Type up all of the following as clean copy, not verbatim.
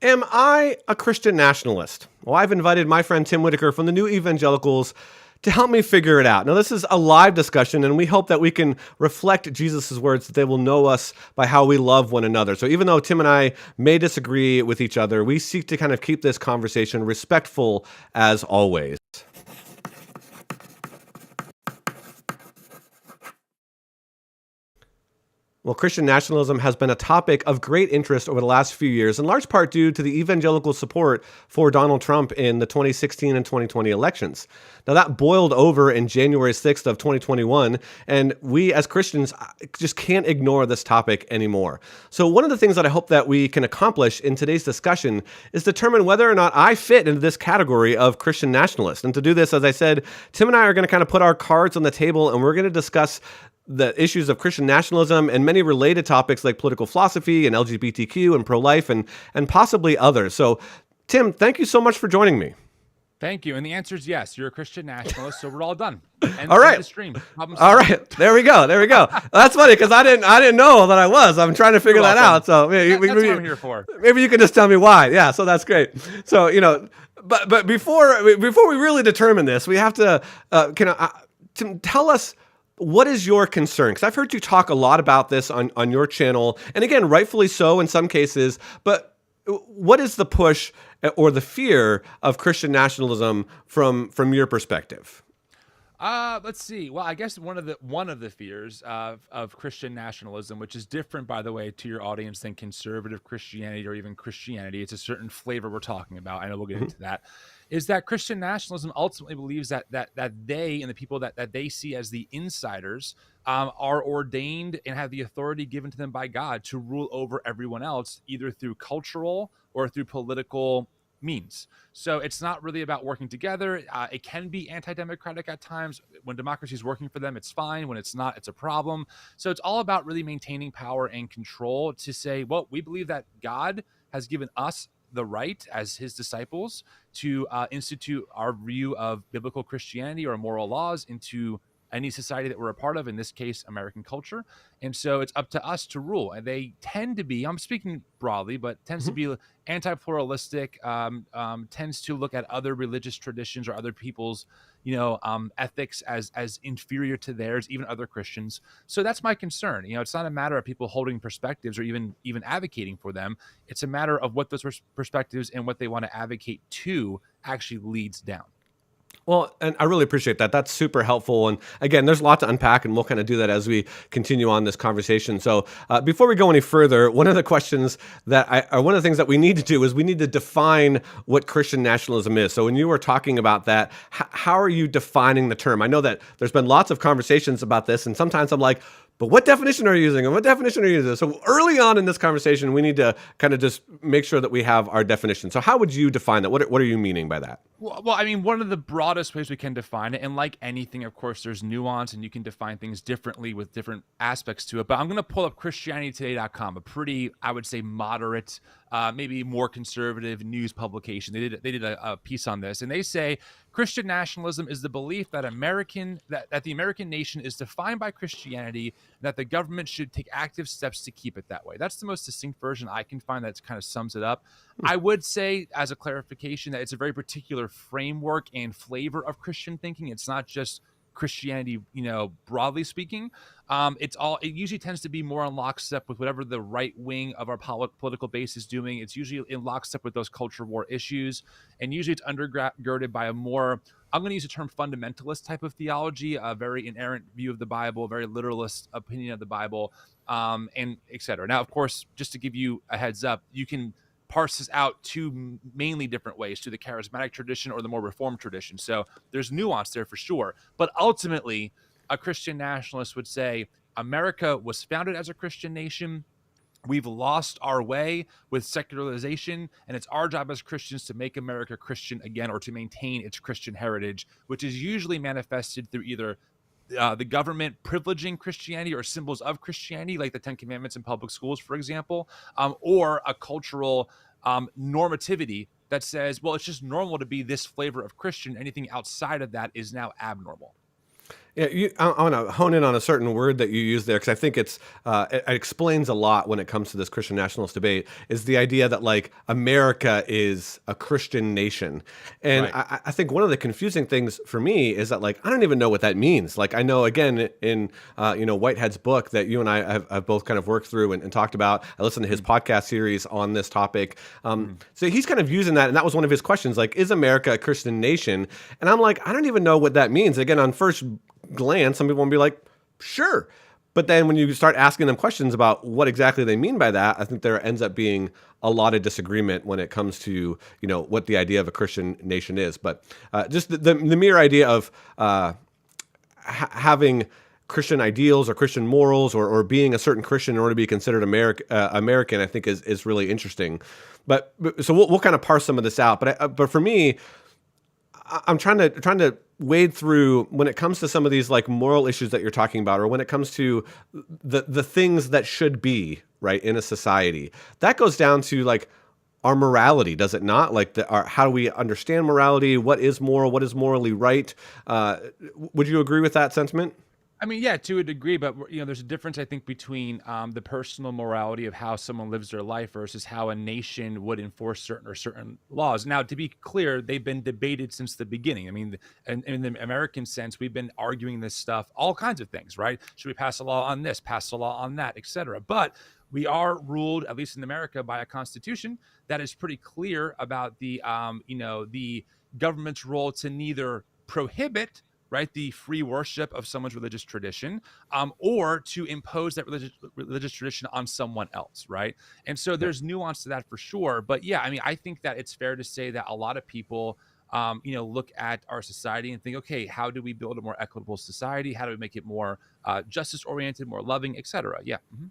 Am I a Christian nationalist? Well, I've invited my friend Tim Whitaker from the New Evangelicals to help me figure it out. Now, this is a live discussion, and we hope that we can reflect Jesus' words that they will know us by how we love one another. So even though Tim and I may disagree with each other, we seek to kind of keep this conversation respectful as always. Well, Christian nationalism has been a topic of great interest over the last few years, in large part due to the evangelical support for Donald Trump in the 2016 and 2020 elections. Now, that boiled over in January 6th of 2021, and we as Christians just can't ignore this topic anymore. So one of the things that I hope that we can accomplish in today's discussion is determine whether or not I fit into this category of Christian nationalist. And to do this, as I said, Tim and I are going to kind of put our cards on the table, and we're going to discuss the issues of Christian nationalism and many related topics like political philosophy and LGBTQ and pro-life and possibly others. So, Tim, thank you so much for joining me. Thank you. And the answer is yes. You're a Christian nationalist, so we're all done. All right. The stream. All right. There we go. That's funny because I didn't know that I was. I'm trying to figure that out. So that's what I'm here for. Maybe you can just tell me why. Yeah. So that's great. So but before we really determine this, we have to tell us. What is your concern? Because I've heard you talk a lot about this on your channel, and again, rightfully so in some cases, but what is the push or the fear of Christian nationalism from your perspective? Let's see. Well, I guess one of the fears of Christian nationalism, which is different, by the way, to your audience than conservative Christianity or even Christianity. It's a certain flavor we're talking about. I know we'll get into that. Is that Christian nationalism ultimately believes that they and the people that they see as the insiders are ordained and have the authority given to them by God to rule over everyone else, either through cultural or through political means. So it's not really about working together. It can be anti-democratic at times. When democracy is working for them, it's fine. When it's not, it's a problem. So it's all about really maintaining power and control to say, well, we believe that God has given us the right as his disciples to institute our view of biblical Christianity or moral laws into any society that we're a part of, in this case, American culture. And so it's up to us to rule. And they tend to be, I'm speaking broadly, but tends to be anti-pluralistic, tends to look at other religious traditions or other people's, ethics as inferior to theirs, even other Christians. So that's my concern. It's not a matter of people holding perspectives or even advocating for them. It's a matter of what those perspectives and what they want to advocate to actually leads down. Well, and I really appreciate that. That's super helpful. And again, there's a lot to unpack, and we'll kind of do that as we continue on this conversation. So before we go any further, one of the things that we need to do is we need to define what Christian nationalism is. So when you were talking about that, how are you defining the term? I know that there's been lots of conversations about this, and sometimes I'm like, but what definition are you using? And what definition are you using? So early on in this conversation, we need to kind of just make sure that we have our definition. So how would you define that? What are you meaning by that? Well, I mean, one of the broadest ways we can define it, and like anything, of course, there's nuance, and you can define things differently with different aspects to it. But I'm going to pull up ChristianityToday.com, a pretty, I would say, moderate, maybe more conservative news publication. They did a piece on this, and they say Christian nationalism is the belief that that the American nation is defined by Christianity, and that the government should take active steps to keep it that way. That's the most succinct version I can find that kind of sums it up. I would say, as a clarification, that it's a very particular framework and flavor of Christian thinking. It's not just Christianity, broadly speaking. It usually tends to be more in lockstep with whatever the right wing of our political base is doing. It's usually in lockstep with those culture war issues, and usually it's undergirded by a more, I'm going to use the term fundamentalist type of theology, a very inerrant view of the Bible, a very literalist opinion of the Bible, and et cetera. Now, of course, just to give you a heads up, you can parse this out two mainly different ways, to the charismatic tradition or the more reformed tradition. So there's nuance there for sure. But ultimately, a Christian nationalist would say America was founded as a Christian nation. We've lost our way with secularization, and it's our job as Christians to make America Christian again, or to maintain its Christian heritage, which is usually manifested through either the government privileging Christianity or symbols of Christianity, like the Ten Commandments in public schools, for example, or a cultural normativity that says, well, it's just normal to be this flavor of Christian. Anything outside of that is now abnormal. Yeah, I want to hone in on a certain word that you use there because I think it explains a lot when it comes to this Christian nationalist debate. Is the idea that like America is a Christian nation, and Right. I think one of the confusing things for me is that like I don't even know what that means. Like I know again in Whitehead's book that you and I have both kind of worked through and talked about. I listened to his podcast series on this topic. So he's kind of using that, and that was one of his questions. Like, is America a Christian nation? And I'm like, I don't even know what that means. Again, on first glance, some people will be like, sure. But then when you start asking them questions about what exactly they mean by that, I think there ends up being a lot of disagreement when it comes to, what the idea of a Christian nation is. But just the mere idea of having Christian ideals or Christian morals or being a certain Christian in order to be considered American, I think is really interesting. But so we'll kind of parse some of this out. But for me, I'm trying to wade through when it comes to some of these like moral issues that you're talking about, or when it comes to the things that should be right in a society. That goes down to like our morality, does it not? Like how do we understand morality? What is moral? What is morally right? Would you agree with that sentiment? I mean, yeah, to a degree, but there's a difference, I think, between the personal morality of how someone lives their life versus how a nation would enforce certain laws. Now, to be clear, they've been debated since the beginning. I mean, in the American sense, we've been arguing this stuff, all kinds of things, right? Should we pass a law on this, pass a law on that, etc. But we are ruled, at least in America, by a constitution that is pretty clear about the government's role to neither prohibit, right, the free worship of someone's religious tradition, or to impose that religious tradition on someone else, right? And so there's nuance to that for sure. But yeah, I mean, I think that it's fair to say that a lot of people, look at our society and think, okay, how do we build a more equitable society? How do we make it more justice oriented, more loving, et cetera? Yeah. Mm-hmm.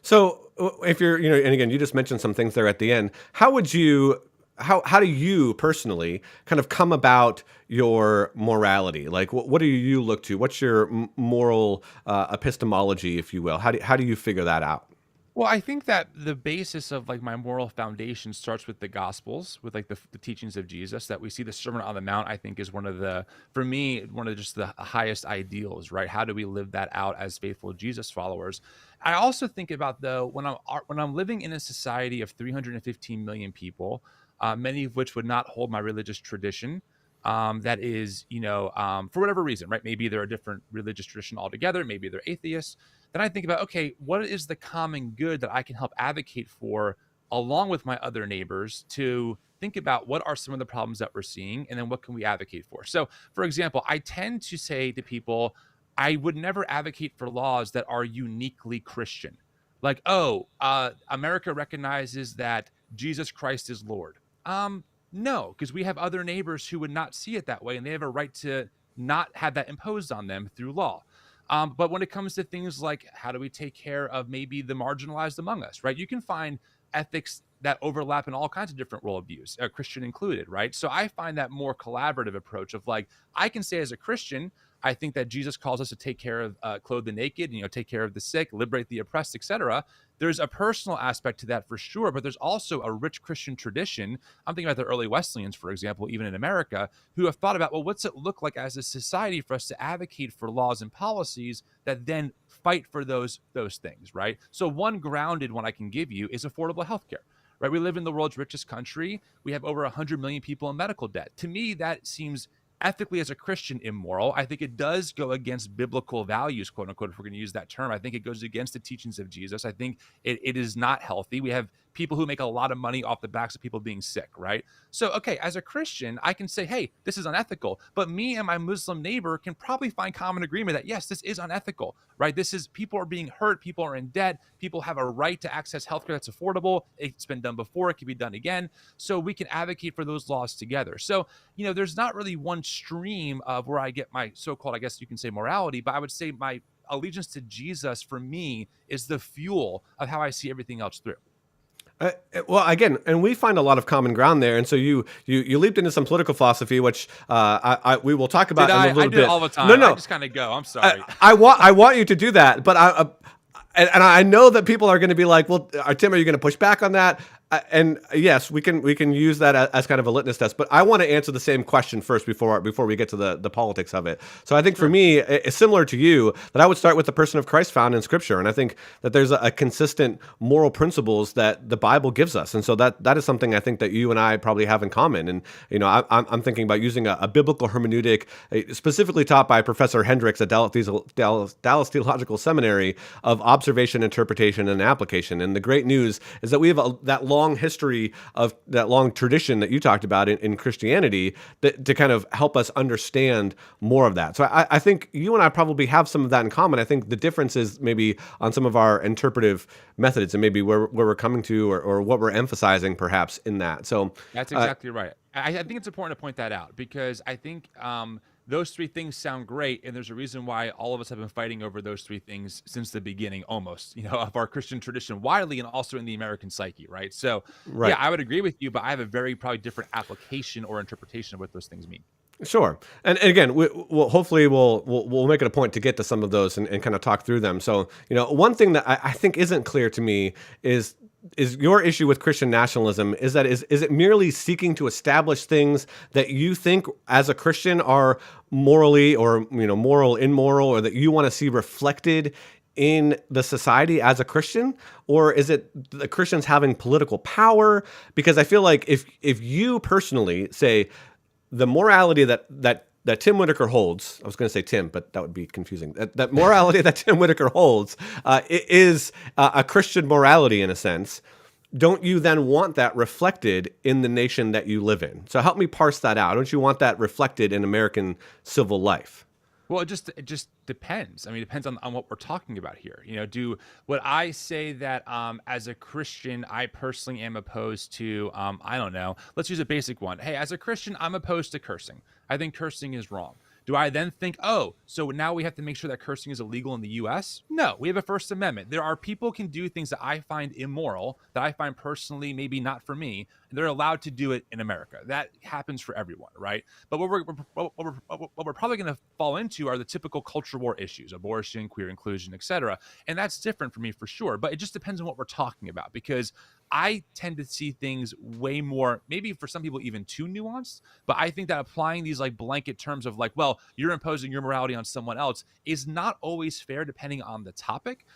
So if you're, and again, you just mentioned some things there at the end. How do you personally kind of come about your morality? Like, what do you look to? What's your moral epistemology, if you will? How do you figure that out? Well, I think that the basis of like my moral foundation starts with the Gospels, with like the teachings of Jesus. That we see the Sermon on the Mount, I think, is for me, one of just the highest ideals, right? How do we live that out as faithful Jesus followers? I also think about though when I'm living in a society of 315 million people, many of which would not hold my religious tradition. That is, for whatever reason, right? Maybe they're a different religious tradition altogether. Maybe they're atheists. Then I think about, okay, what is the common good that I can help advocate for along with my other neighbors to think about what are some of the problems that we're seeing and then what can we advocate for? So, for example, I tend to say to people, I would never advocate for laws that are uniquely Christian. Like, America recognizes that Jesus Christ is Lord. No, because we have other neighbors who would not see it that way, and they have a right to not have that imposed on them through law. But when it comes to things like how do we take care of maybe the marginalized among us, right? You can find ethics that overlap in all kinds of different worldviews, Christian included, right? So I find that more collaborative approach of like, I can say as a Christian, I think that Jesus calls us to take care of, clothe the naked, take care of the sick, liberate the oppressed, etc. There's a personal aspect to that for sure, but there's also a rich Christian tradition. I'm thinking about the early Wesleyans, for example, even in America, who have thought about, well, what's it look like as a society for us to advocate for laws and policies that then fight for those things, right? So one grounded one I can give you is affordable healthcare. Right? We live in the world's richest country. We have over 100 million people in medical debt. To me, that seems ethically as a Christian immoral. I think it does go against biblical values, quote unquote, if we're going to use that term. I think it goes against the teachings of Jesus. I think it is not healthy. We have people who make a lot of money off the backs of people being sick, right? So, okay, as a Christian, I can say, hey, this is unethical. But me and my Muslim neighbor can probably find common agreement that, yes, this is unethical, right? People are being hurt. People are in debt. People have a right to access healthcare that's affordable. It's been done before. It can be done again. So we can advocate for those laws together. So, there's not really one stream of where I get my so-called, I guess you can say, morality, but I would say my allegiance to Jesus for me is the fuel of how I see everything else through. Well, again, and we find a lot of common ground there, and so you leaped into some political philosophy, which we will talk about in a little bit. I do it all the time. No, I just kind of go. I'm sorry. I want you to do that, but I know that people are going to be like, well, Tim, are you going to push back on that? And yes, we can use that as kind of a litmus test, but I want to answer the same question first before we get to the politics of it. So I think for me, it's similar to you, that I would start with the person of Christ found in Scripture, and I think that there's a consistent moral principles that the Bible gives us, and so that is something I think that you and I probably have in common. And I'm thinking about using a biblical hermeneutic, specifically taught by Professor Hendricks at Dallas Theological Seminary, of observation, interpretation, and application. And the great news is that we have that long history of that long tradition that you talked about in Christianity to kind of help us understand more of that. So I think you and I probably have some of that in common. I think the difference is maybe on some of our interpretive methods and maybe where we're coming to or what we're emphasizing perhaps in that. So that's exactly right. I think it's important to point that out because I think those three things sound great, and there's a reason why all of us have been fighting over those three things since the beginning, almost, of our Christian tradition, widely and also in the American psyche, right? So, yeah, I would agree with you, but I have a very probably different application or interpretation of what those things mean. Sure, and again, we'll hopefully we'll make it a point to get to some of those and kind of talk through them. So, one thing that I think isn't clear to me is your issue with Christian nationalism is it merely seeking to establish things that you think as a Christian are morally or moral, immoral, or that you want to see reflected in the society as a Christian? Or is it the Christians having political power? Because I feel like if you personally say the morality that Tim Whitaker holds, I was going to say Tim, but that would be confusing. That morality that Tim Whitaker holds is a Christian morality in a sense. Don't you then want that reflected in the nation that you live in? So help me parse that out. Don't you want that reflected in American civil life? Well, it just depends. I mean, it depends on what we're talking about here. Would I say that as a Christian, I personally am opposed to, I don't know, let's use a basic one. Hey, as a Christian, I'm opposed to cursing. I think cursing is wrong. Do I then think, oh, so now we have to make sure that cursing is illegal in the U.S.? No, we have a First Amendment. There are people can do things that I find immoral, that I find personally maybe not for me, and they're allowed to do it in America. That happens for everyone, right? But what we're probably going to fall into are the typical culture war issues, abortion, queer inclusion, etc. And that's different for me for sure, but it just depends on what we're talking about, because I tend to see things way more, maybe for some people even too nuanced, but I think that applying these like blanket terms of like, well, you're imposing your morality on someone else is not always fair depending on the topic.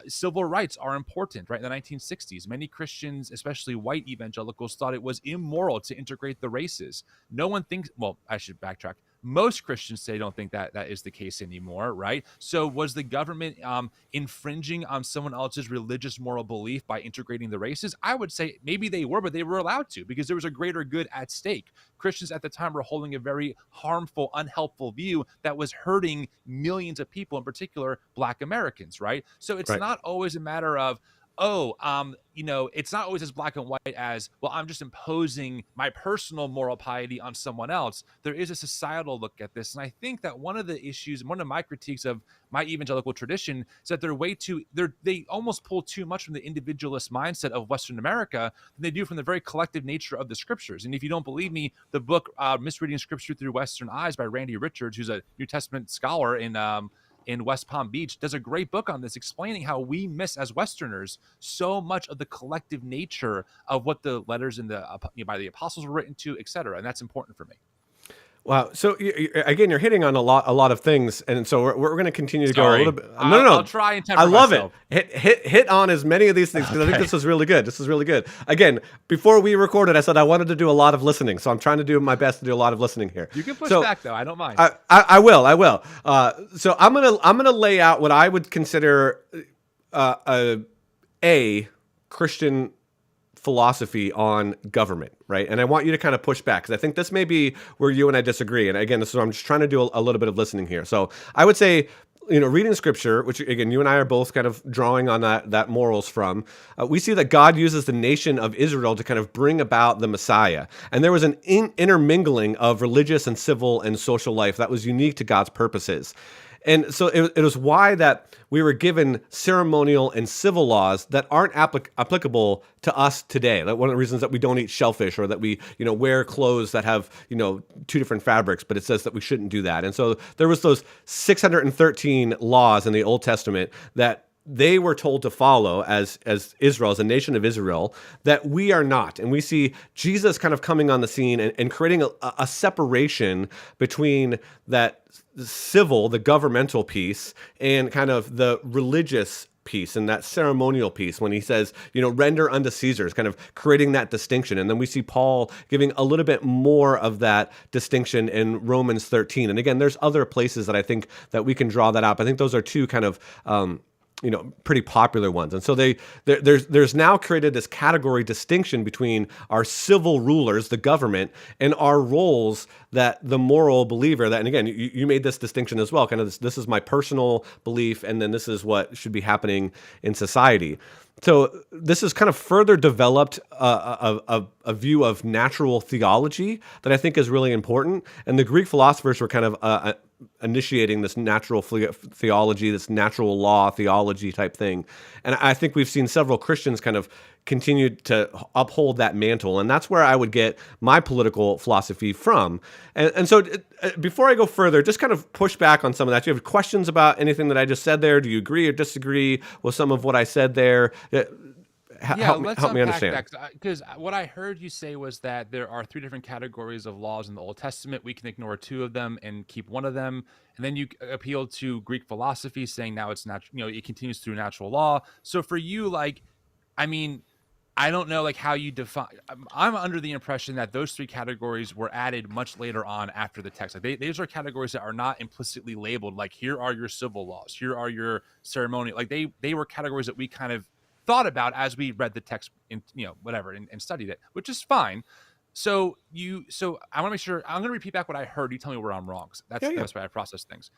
Civil rights are important, right? In the 1960s, many Christians, especially white evangelicals, thought it was immoral to integrate the races. No one thinks, well, I should backtrack. Most Christians say don't think that is the case anymore, right? So was the government infringing on someone else's religious moral belief by integrating the races? I would say maybe they were, but they were allowed to because there was a greater good at stake. Christians at the time were holding a very harmful, unhelpful view that was hurting millions of people, in particular Black Americans, right? So it's not always a matter of, it's not always as black and white as, well, I'm just imposing my personal moral piety on someone else. There is a societal look at this. And I think that one of the issues, one of my critiques of my evangelical tradition is that they almost pull too much from the individualist mindset of Western America than they do from the very collective nature of the scriptures. And if you don't believe me, the book, Misreading Scripture Through Western Eyes by Randy Richards, who's a New Testament scholar in West Palm Beach, does a great book on this, explaining how we miss as Westerners so much of the collective nature of what the letters by the apostles were written to, etc. And that's important for me. Wow. So again, you're hitting on a lot of things, and so we're going to continue to go a little bit. No. I'll try and temper I love myself. it. Hit on as many of these things because I think this is really good. This is really good. Again, before we recorded, I said I wanted to do a lot of listening, so I'm trying to do my best to do a lot of listening here. You can push back though. I don't mind. I will. So I'm gonna lay out what I would consider a Christian philosophy on government, right? And I want you to kind of push back because I think this may be where you and I disagree. And again, I'm just trying to do a little bit of listening here. So I would say, reading scripture, which again, you and I are both kind of drawing on that morals from, we see that God uses the nation of Israel to kind of bring about the Messiah. And there was an intermingling of religious and civil and social life that was unique to God's purposes. And so it was why that we were given ceremonial and civil laws that aren't applicable to us today. Like one of the reasons that we don't eat shellfish or that we, wear clothes that have, two different fabrics, but it says that we shouldn't do that. And so there was those 613 laws in the Old Testament that they were told to follow as Israel, as a nation of Israel, that we are not. And we see Jesus kind of coming on the scene and creating a separation between that civil, the governmental piece, and kind of the religious piece and that ceremonial piece when he says, render unto Caesar's, kind of creating that distinction. And then we see Paul giving a little bit more of that distinction in Romans 13. And again, there's other places that I think that we can draw that out. I think those are two kind of pretty popular ones. And so there's now created this category distinction between our civil rulers, the government, and our roles that the moral believer, that, and again, you made this distinction as well, kind of this is my personal belief, and then this is what should be happening in society. So this has kind of further developed a view of natural theology that I think is really important. And the Greek philosophers were kind of initiating this natural theology, this natural law theology type thing. And I think we've seen several Christians kind of continue to uphold that mantle. And that's where I would get my political philosophy from. And so before I go further, just kind of push back on some of that. Do you have questions about anything that I just said there? Do you agree or disagree with some of what I said there? Help me understand. Because what I heard you say was that there are 3 different categories of laws in the Old Testament. We can ignore 2 of them and keep one of them. And then you appeal to Greek philosophy, saying now it's natural. It continues through natural law. So for you, I don't know how you define. I'm under the impression that those 3 categories were added much later on after the text. These are categories that are not implicitly labeled. Here are your civil laws. Here are your ceremonial. They were categories that we kind of thought about as we read the text and studied it, which is fine. So I want to make sure I'm going to repeat back what I heard. You tell me where I'm wrong. That's the best way I process things.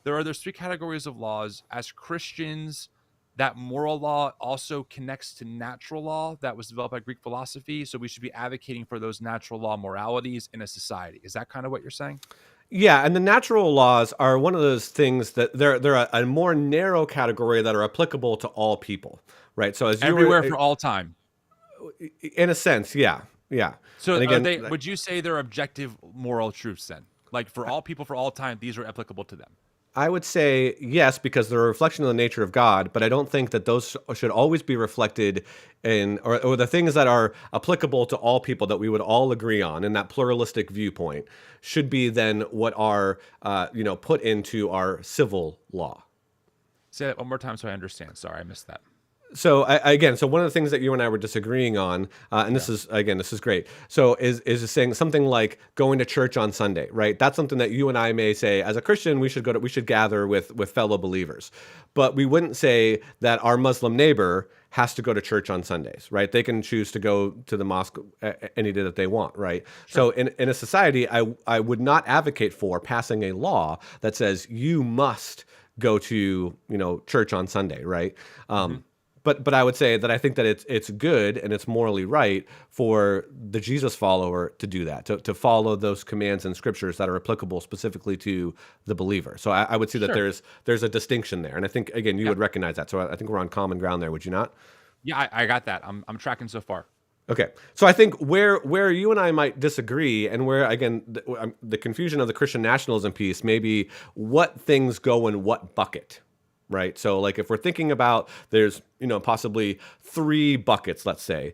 There are those 3 categories of laws. As Christians, that moral law also connects to natural law that was developed by Greek philosophy. So we should be advocating for those natural law moralities in a society. Is that kind of what you're saying? Yeah, and the natural laws are one of those things that they're a more narrow category that are applicable to all people, right? So as everywhere for all time, in a sense, yeah. So again, would you say they're objective moral truths then? For all people for all time, these are applicable to them? I would say yes, because they're a reflection of the nature of God, but I don't think that those should always be reflected in, or the things that are applicable to all people that we would all agree on in that pluralistic viewpoint should be then what are, put into our civil law. Say that one more time so I understand. Sorry, I missed that. So so one of the things that you and I were disagreeing on, and this is great. So is saying something like going to church on Sunday, right? That's something that you and I may say as a Christian we should gather with fellow believers, but we wouldn't say that our Muslim neighbor has to go to church on Sundays, right? They can choose to go to the mosque any day that they want, right? Sure. So in a society, I would not advocate for passing a law that says you must go to church on Sunday, right? But I would say that I think that it's good and it's morally right for the Jesus follower to do that, to follow those commands and scriptures that are applicable specifically to the believer. So I would see that there's a distinction there, and I think again you would recognize that. So I think we're on common ground there. Would you not? Yeah, I got that. I'm tracking so far. Okay, so I think where you and I might disagree, and where again the confusion of the Christian nationalism piece, maybe what things go in what bucket. Right. So if we're thinking about there's, possibly 3 buckets, let's say,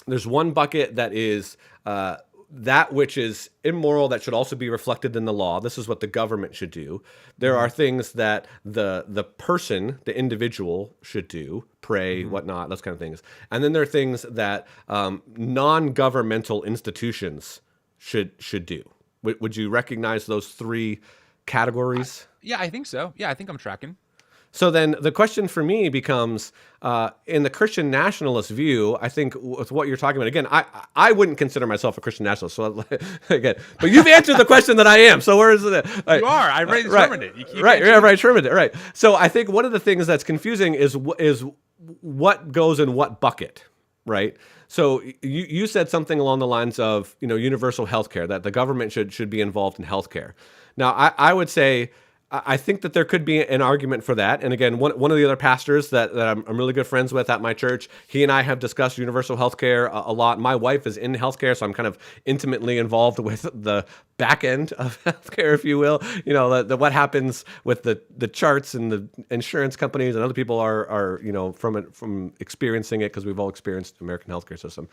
there's one bucket that is that which is immoral that should also be reflected in the law. This is what the government should do. There are things that the person, the individual should do, pray, whatnot, those kind of things. And then there are things that non-governmental institutions should do. Would you recognize those 3 categories? Yeah, I think so. Yeah, I think I'm tracking. So then the question for me becomes, in the Christian nationalist view, I think with what you're talking about, again, I wouldn't consider myself a Christian nationalist. So again, but you've answered the question that I am. So where is it? Right. You are. I already determined it. Right. Determined it. Right. So I think one of the things that's confusing is what goes in what bucket. Right. So you said something along the lines of universal health care, that the government should be involved in health care. Now I would say I think that there could be an argument for that. And again, one of the other pastors that I'm really good friends with at my church, he and I have discussed universal healthcare a lot. My wife is in healthcare, so I'm kind of intimately involved with the back end of healthcare, if you will. You know, what happens with the charts and the insurance companies and other people are from experiencing it, because we've all experienced the American healthcare system.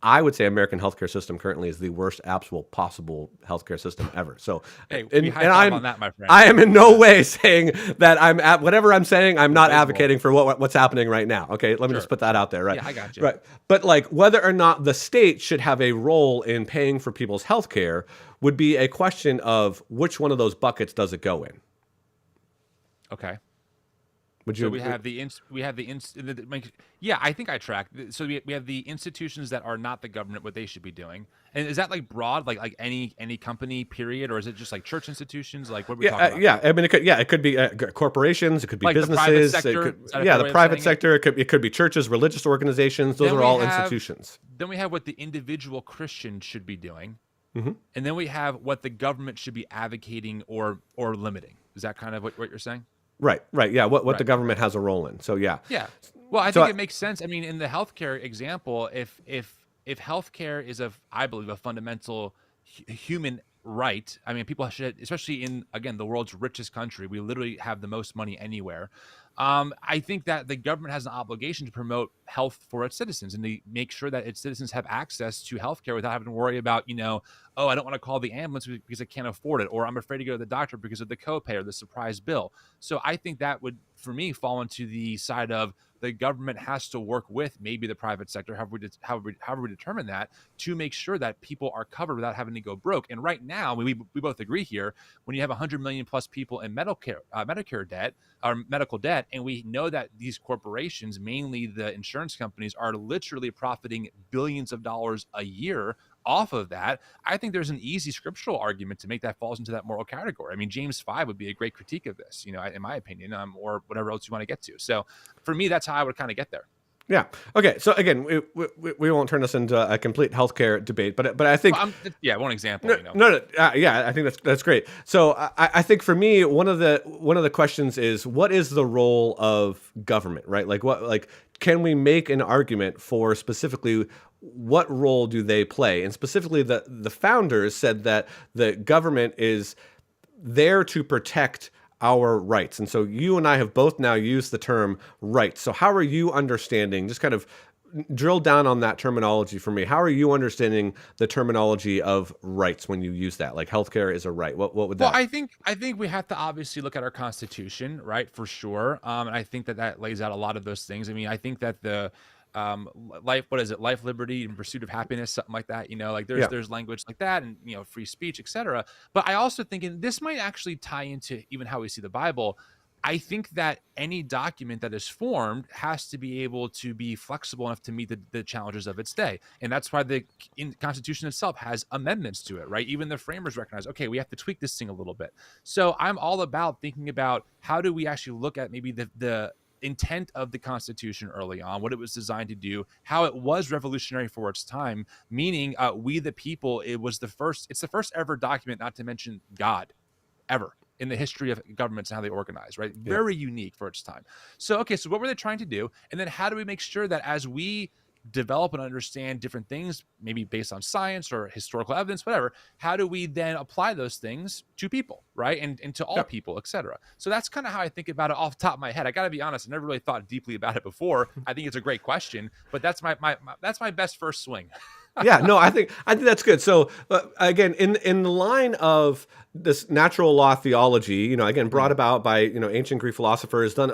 I would say American healthcare system currently is the worst absolute possible healthcare system ever. So, Hey, and I'm on that, my friend. I am in no way saying that whatever I'm saying, I'm not Abysmal. advocating for what's happening right now. Okay, let me just put that out there, right? Yeah, I got you. Right, but like whether or not the state should have a role in paying for people's healthcare would be a question of which one of those buckets does it go in. Okay. Would you? So yeah, I think I track. So we have the institutions that are not the government, what they should be doing. And is that like broad, like any company period, or is it just like church institutions? Like what are we talking about? Yeah. I mean, it could be corporations, it could be Like businesses, the private sector? the private sector. It could be churches, religious organizations. Those are all institutions. Then we have what the individual Christian should be doing, Mm-hmm. and then we have what the government should be advocating or limiting. Is that kind of what you're saying? Right. Yeah. What the government has a role in. So yeah. Yeah. Well, I think it makes sense. I mean, in the healthcare example, if healthcare is I believe a fundamental human right. I mean, people should, especially in, again, the world's richest country, we literally have the most money anywhere. I think that the government has an obligation to promote health for its citizens and to make sure that its citizens have access to healthcare without having to worry about, oh, I don't want to call the ambulance because I can't afford it, or I'm afraid to go to the doctor because of the copay or the surprise bill. So I think that would, for me, fall into the side of the government has to work with maybe the private sector, however we determine that, to make sure that people are covered without having to go broke. And right now, we both agree here, when you have 100 million plus people in Medicare debt or medical debt, and we know that these corporations, mainly the insurance companies, are literally profiting billions of dollars a year off of that, I think there's an easy scriptural argument to make that falls into that moral category. I mean, James 5 would be a great critique of this, in my opinion, or whatever else you want to get to. So for me, that's how I would kind of get there. Yeah. Okay. So again, we won't turn this into a complete healthcare debate, but I think one example. Yeah, I think that's great. So I think for me, one of the questions is, what is the role of government, right? Like can we make an argument for specifically what role do they play? And specifically, the founders said that the government is there to protect our rights. And so you and I have both now used the term rights. So how are you understanding, just kind of drill down on that terminology for me. How are you understanding the terminology of rights when you use that? Like healthcare is a right. What would that? Well, I think we have to obviously look at our Constitution, right? For sure. And I think that lays out a lot of those things. I mean, I think that the life liberty and pursuit of happiness, something like that, there's language like that, and free speech, etc. But I also think, and this might actually tie into even how we see the Bible, I think that any document that is formed has to be able to be flexible enough to meet the challenges of its day. And that's why the Constitution itself has amendments to it, right? Even the framers recognize, okay, we have to tweak this thing a little bit. So I'm all about thinking about how do we actually look at maybe the intent of the Constitution early on, what it was designed to do, how it was revolutionary for its time, meaning we the people, it's the first ever document, not to mention God, ever in the history of governments and how they organize, right? Yeah. Very unique for its time. So what were they trying to do? And then how do we make sure that as we develop and understand different things, maybe based on science or historical evidence, whatever, how do we then apply those things to people, right? And to all people, et cetera. So that's kind of how I think about it off the top of my head. I got to be honest, I never really thought deeply about it before. I think it's a great question, but that's my best first swing. Yeah, no, I think that's good. So again, in the line of this natural law theology, again, brought about by ancient Greek philosophers, done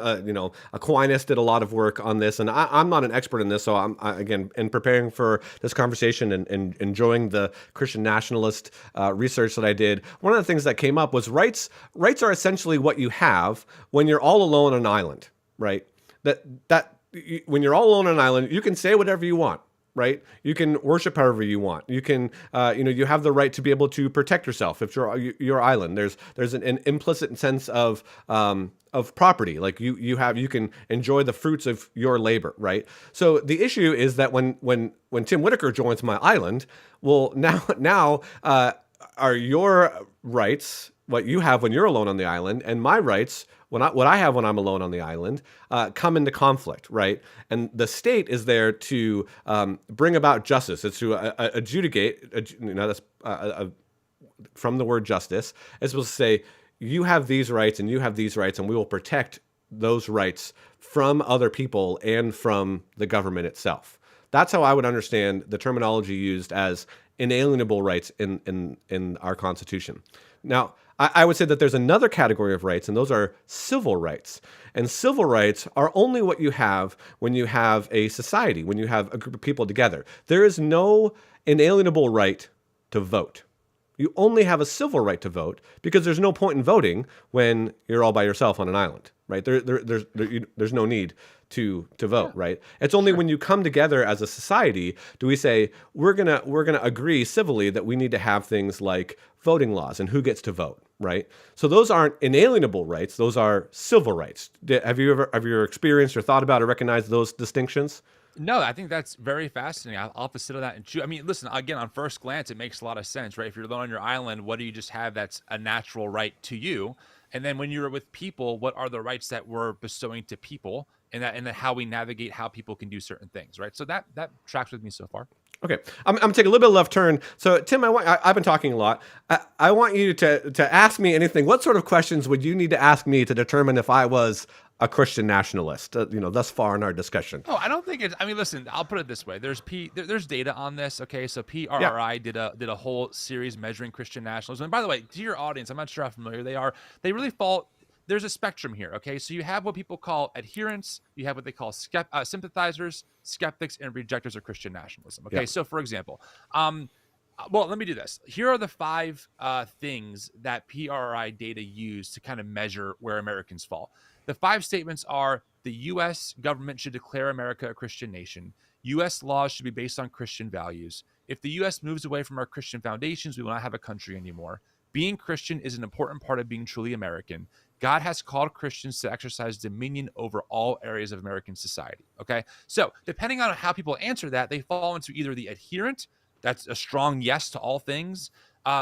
Aquinas did a lot of work on this, and I'm not an expert in this, so again, in preparing for this conversation and enjoying the Christian nationalist research that I did, one of the things that came up was rights. Rights are essentially what you have when you're all alone on an island, right? When you're all alone on an island, you can say whatever you want. Right? You can worship however you want. You can, you have the right to be able to protect yourself if you're your island. There's an implicit sense of property. Like you can enjoy the fruits of your labor, right? So the issue is that when Tim Whitaker joins my island, well, now are your rights what you have when you're alone on the island, and my rights, what I have when I'm alone on the island, come into conflict, right? And the state is there to bring about justice. It's to adjudicate, that's from the word justice. It's supposed to say, you have these rights and you have these rights, and we will protect those rights from other people and from the government itself. That's how I would understand the terminology used as inalienable rights in our Constitution. Now, I would say that there's another category of rights, and those are civil rights. And civil rights are only what you have when you have a society, when you have a group of people together. There is no inalienable right to vote. You only have a civil right to vote because there's no point in voting when you're all by yourself on an island, right? There's no need to vote, right? It's only when you come together as a society do we say we're gonna agree civilly that we need to have things like voting laws and who gets to vote, right? So those aren't inalienable rights; those are civil rights. Have you ever experienced or thought about or recognized those distinctions? No, I think that's very fascinating. I'll have to sit on that and chew. I mean, listen, again, on first glance, it makes a lot of sense, right? If you're alone on your island, what do you just have that's a natural right to you? And then when you're with people, what are the rights that we're bestowing to people, and then how we navigate how people can do certain things, right? So that tracks with me so far. Okay, I'm gonna take a little bit of a left turn. So Tim, I've been talking a lot. I want you to ask me anything. What sort of questions would you need to ask me to determine if I was a Christian nationalist? Thus far in our discussion. Oh, I don't think it's. I mean, listen. I'll put it this way. There's data on this. Okay, so PRRI Yeah. did a whole series measuring Christian nationalism. And by the way, to your audience, I'm not sure how familiar they are. They really fall. There's a spectrum here. Okay, so you have what people call adherents. You have what they call sympathizers, skeptics, and rejectors of Christian nationalism. Okay, Yeah. so for example, well, let me do this. Here are the 5 things that PRI data use to kind of measure where Americans fall. The 5 statements are: the U.S. government should declare America a Christian nation. U.S. laws should be based on Christian values. If the U.S. moves away from our Christian foundations, we will not have a country anymore. Being Christian is an important part of being truly American. God has called Christians to exercise dominion over all areas of American society. Okay. So depending on how people answer that, they fall into either the adherent, that's a strong yes to all things.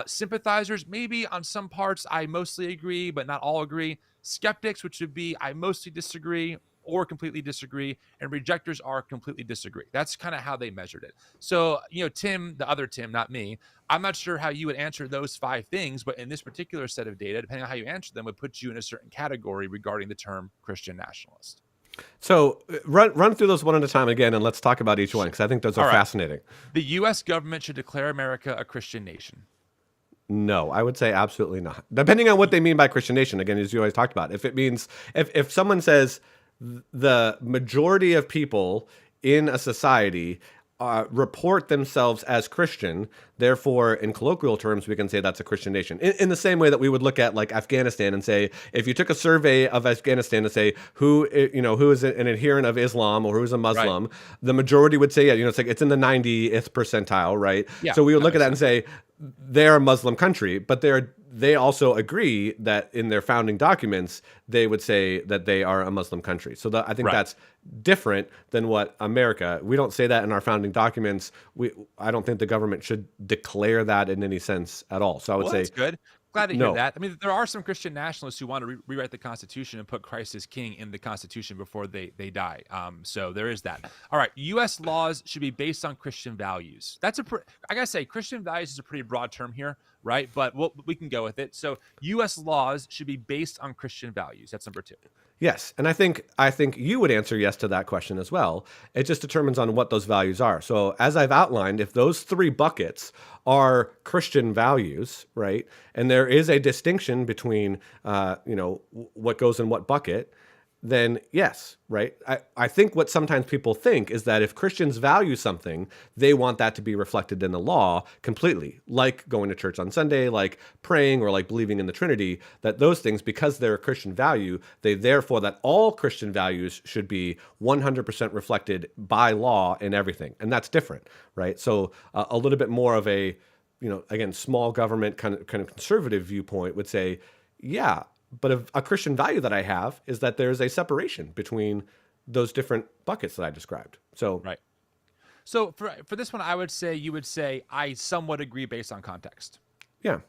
Sympathizers, maybe on some parts, I mostly agree, but not all agree. Skeptics, which would be I mostly disagree or completely disagree. And rejectors are completely disagree. That's kind of how they measured it. So, Tim, the other Tim, not me, I'm not sure how you would answer those 5 things, but in this particular set of data, depending on how you answer them, would put you in a certain category regarding the term Christian nationalist. So run through those one at a time again, and let's talk about each one because I think those are fascinating. The U.S. government should declare America a Christian nation. No, I would say absolutely not. Depending on what they mean by Christian nation, again, as you always talked about, if it means if someone says the majority of people in a society report themselves as Christian, therefore, in colloquial terms, we can say that's a Christian nation. In the same way that we would look at like Afghanistan and say, if you took a survey of Afghanistan and say who is an adherent of Islam or who is a Muslim, right, the majority would say, it's in the 90th percentile, right? Yeah, so we would look at that and say they're a Muslim country, but they also agree that in their founding documents, they would say that they are a Muslim country. So I think that's different than what America, we don't say that in our founding documents. I don't think the government should declare that in any sense at all. So I would say that's good. Glad to hear that. I mean, there are some Christian nationalists who want to rewrite the Constitution and put Christ as king in the Constitution before they die. So there is that. All right. U.S. laws should be based on Christian values. I gotta say, Christian values is a pretty broad term here, right? But we can go with it. So U.S. laws should be based on Christian values. That's number 2. Yes, and I think you would answer yes to that question as well. It just determines on what those values are. So as I've outlined, if those 3 buckets are Christian values, right, and there is a distinction between what goes in what bucket, then yes, right? I think what sometimes people think is that if Christians value something, they want that to be reflected in the law completely, like going to church on Sunday, like praying, or like believing in the Trinity, that those things, because they're a Christian value, that all Christian values should be 100% reflected by law in everything. And that's different, right? So a little bit more of a, again, small government kind of conservative viewpoint would say, yeah, but a Christian value that I have is that there's a separation between those different buckets that I described. So right. So for this one, I would say you would say I somewhat agree based on context. Yeah.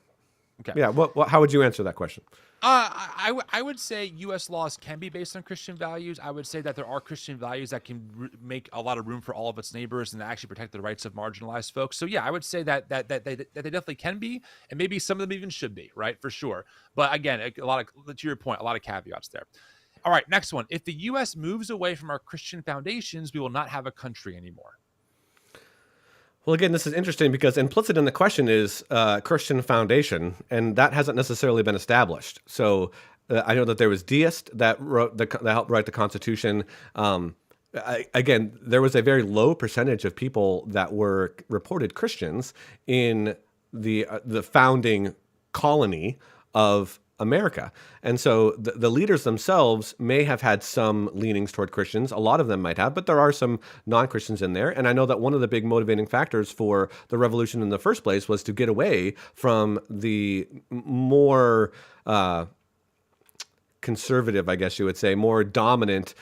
Okay. Yeah. How would you answer that question? I would say U.S. laws can be based on Christian values. I would say that there are Christian values that can make a lot of room for all of its neighbors and actually protect the rights of marginalized folks. So yeah, I would say that they definitely can be, and maybe some of them even should be, right, for sure. But again, a lot of, to your point, a lot of caveats there. All right, next one. If the U.S. moves away from our Christian foundations, we will not have a country anymore. Well, again, this is interesting because implicit in the question is Christian foundation, and that hasn't necessarily been established. So I know that there was deist that helped write the Constitution. Again, there was a very low percentage of people that were reported Christians in the founding colony of America. And so the leaders themselves may have had some leanings toward Christians. A lot of them might have, but there are some non-Christians in there. And I know that one of the big motivating factors for the revolution in the first place was to get away from the more conservative, I guess you would say, more dominant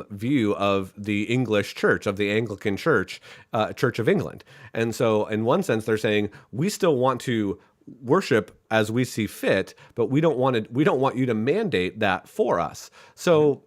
view of the English church, of the Anglican Church, Church of England. And so in one sense, they're saying, we still want to worship as we see fit, but we don't want you to mandate that for us. So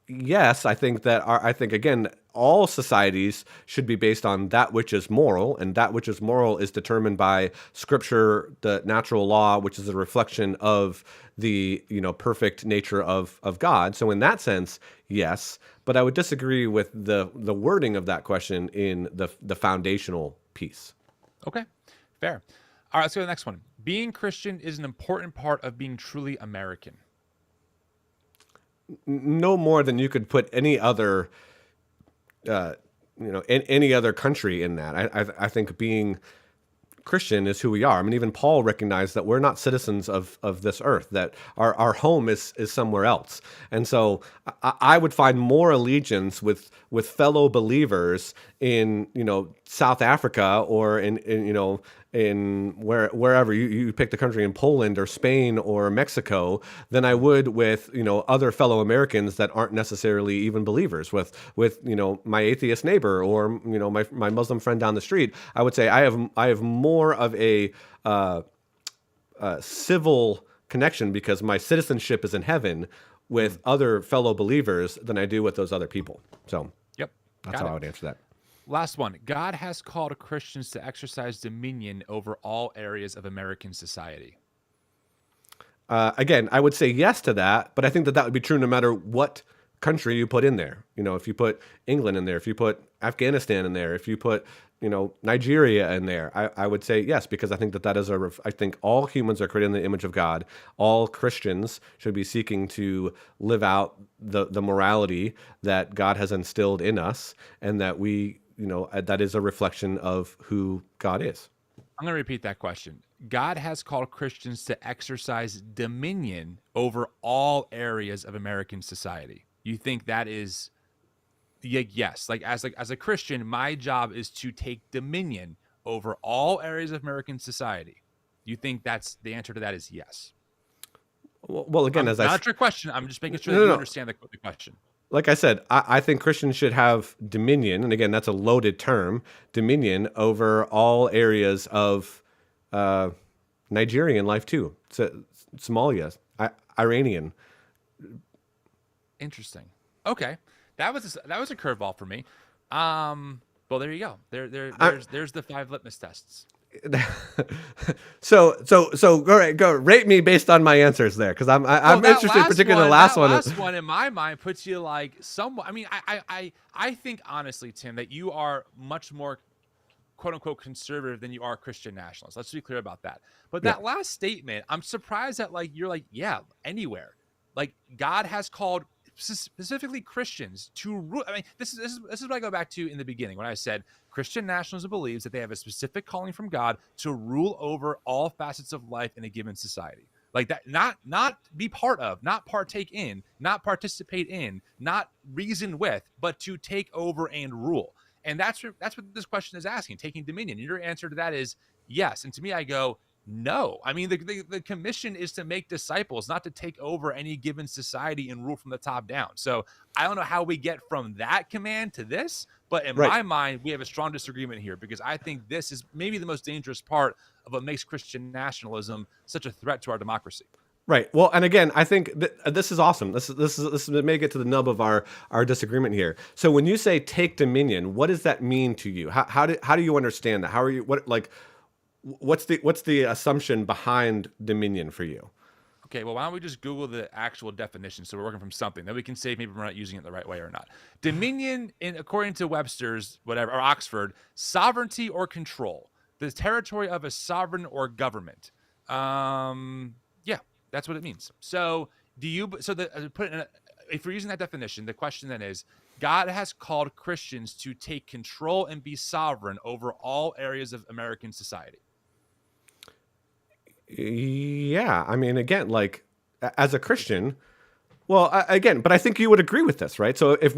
yes, I think again, all societies should be based on that which is moral, and that which is moral is determined by Scripture, the natural law, which is a reflection of the perfect nature of God. So in that sense, yes, but I would disagree with the wording of that question in the foundational piece. Okay, fair. All right, let's go to the next one. Being Christian is an important part of being truly American. No more than you could put any other, any other country in that. I think being Christian is who we are. I mean, even Paul recognized that we're not citizens of this earth, that our home is somewhere else. And so I would find more allegiance with fellow believers in, South Africa or in wherever you pick the country, in Poland or Spain or Mexico, than I would with other fellow Americans that aren't necessarily even believers, with my atheist neighbor or my Muslim friend down the street. I would say I have more of a civil connection because my citizenship is in heaven with other fellow believers than I do with those other people. So yep, that's how I would answer that. Last one. God has called Christians to exercise dominion over all areas of American society. Again, I would say yes to that, but I think that would be true no matter what country you put in there. If you put England in there, if you put Afghanistan in there, if you put Nigeria in there, I would say yes, because I think that is I think all humans are created in the image of God. All Christians should be seeking to live out the morality that God has instilled in us, and that we that is a reflection of who God is. I'm going to repeat that question. God has called Christians to exercise dominion over all areas of American society. You think that is, yes, as a Christian, my job is to take dominion over all areas of American society. You think that's the answer to that is yes? Well, again, as not a trick question. I'm just making sure that you understand the question. Like I said, I think Christians should have dominion, and again, that's a loaded term, dominion over all areas of Nigerian life too. Somalia, Iranian. Interesting. Okay, that was a curveball for me. Well, there you go. There's the 5 litmus tests. So go rate me based on my answers there, because I'm interested, particularly in the last one. Last one in my mind puts you like somewhat. I mean, I think honestly, Tim, that you are much more quote unquote conservative than you are Christian nationalist. Let's be clear about that. But that last statement, I'm surprised that you're anywhere. God has called specifically Christians to rule. I mean, this is what I go back to in the beginning when I said Christian nationalism believes that they have a specific calling from God to rule over all facets of life in a given society. Like that, not be part of, not partake in, not participate in, not reason with, but to take over and rule. And that's what this question is asking, taking dominion. Your answer to that is yes. And to me, I go, no. I mean, the commission is to make disciples, not to take over any given society and rule from the top down. So I don't know how we get from that command to this, but in my mind, we have a strong disagreement here, because I think this is maybe the most dangerous part of what makes Christian nationalism such a threat to our democracy. Right. Well, and again, I think this is awesome. This may get to the nub of our disagreement here. So when you say take dominion, what does that mean to you? How do you understand that? How are you what's the assumption behind dominion for you? Okay, well, why don't we just Google the actual definition so we're working from something. Then we can say maybe we're not using it the right way or not. Dominion, according to Webster's, whatever, or Oxford, sovereignty or control, the territory of a sovereign or government. Yeah, that's what it means. So if we're using that definition, the question then is, God has called Christians to take control and be sovereign over all areas of American society. Yeah, I mean, again, like as a Christian, well, again, but I think you would agree with this, right? So if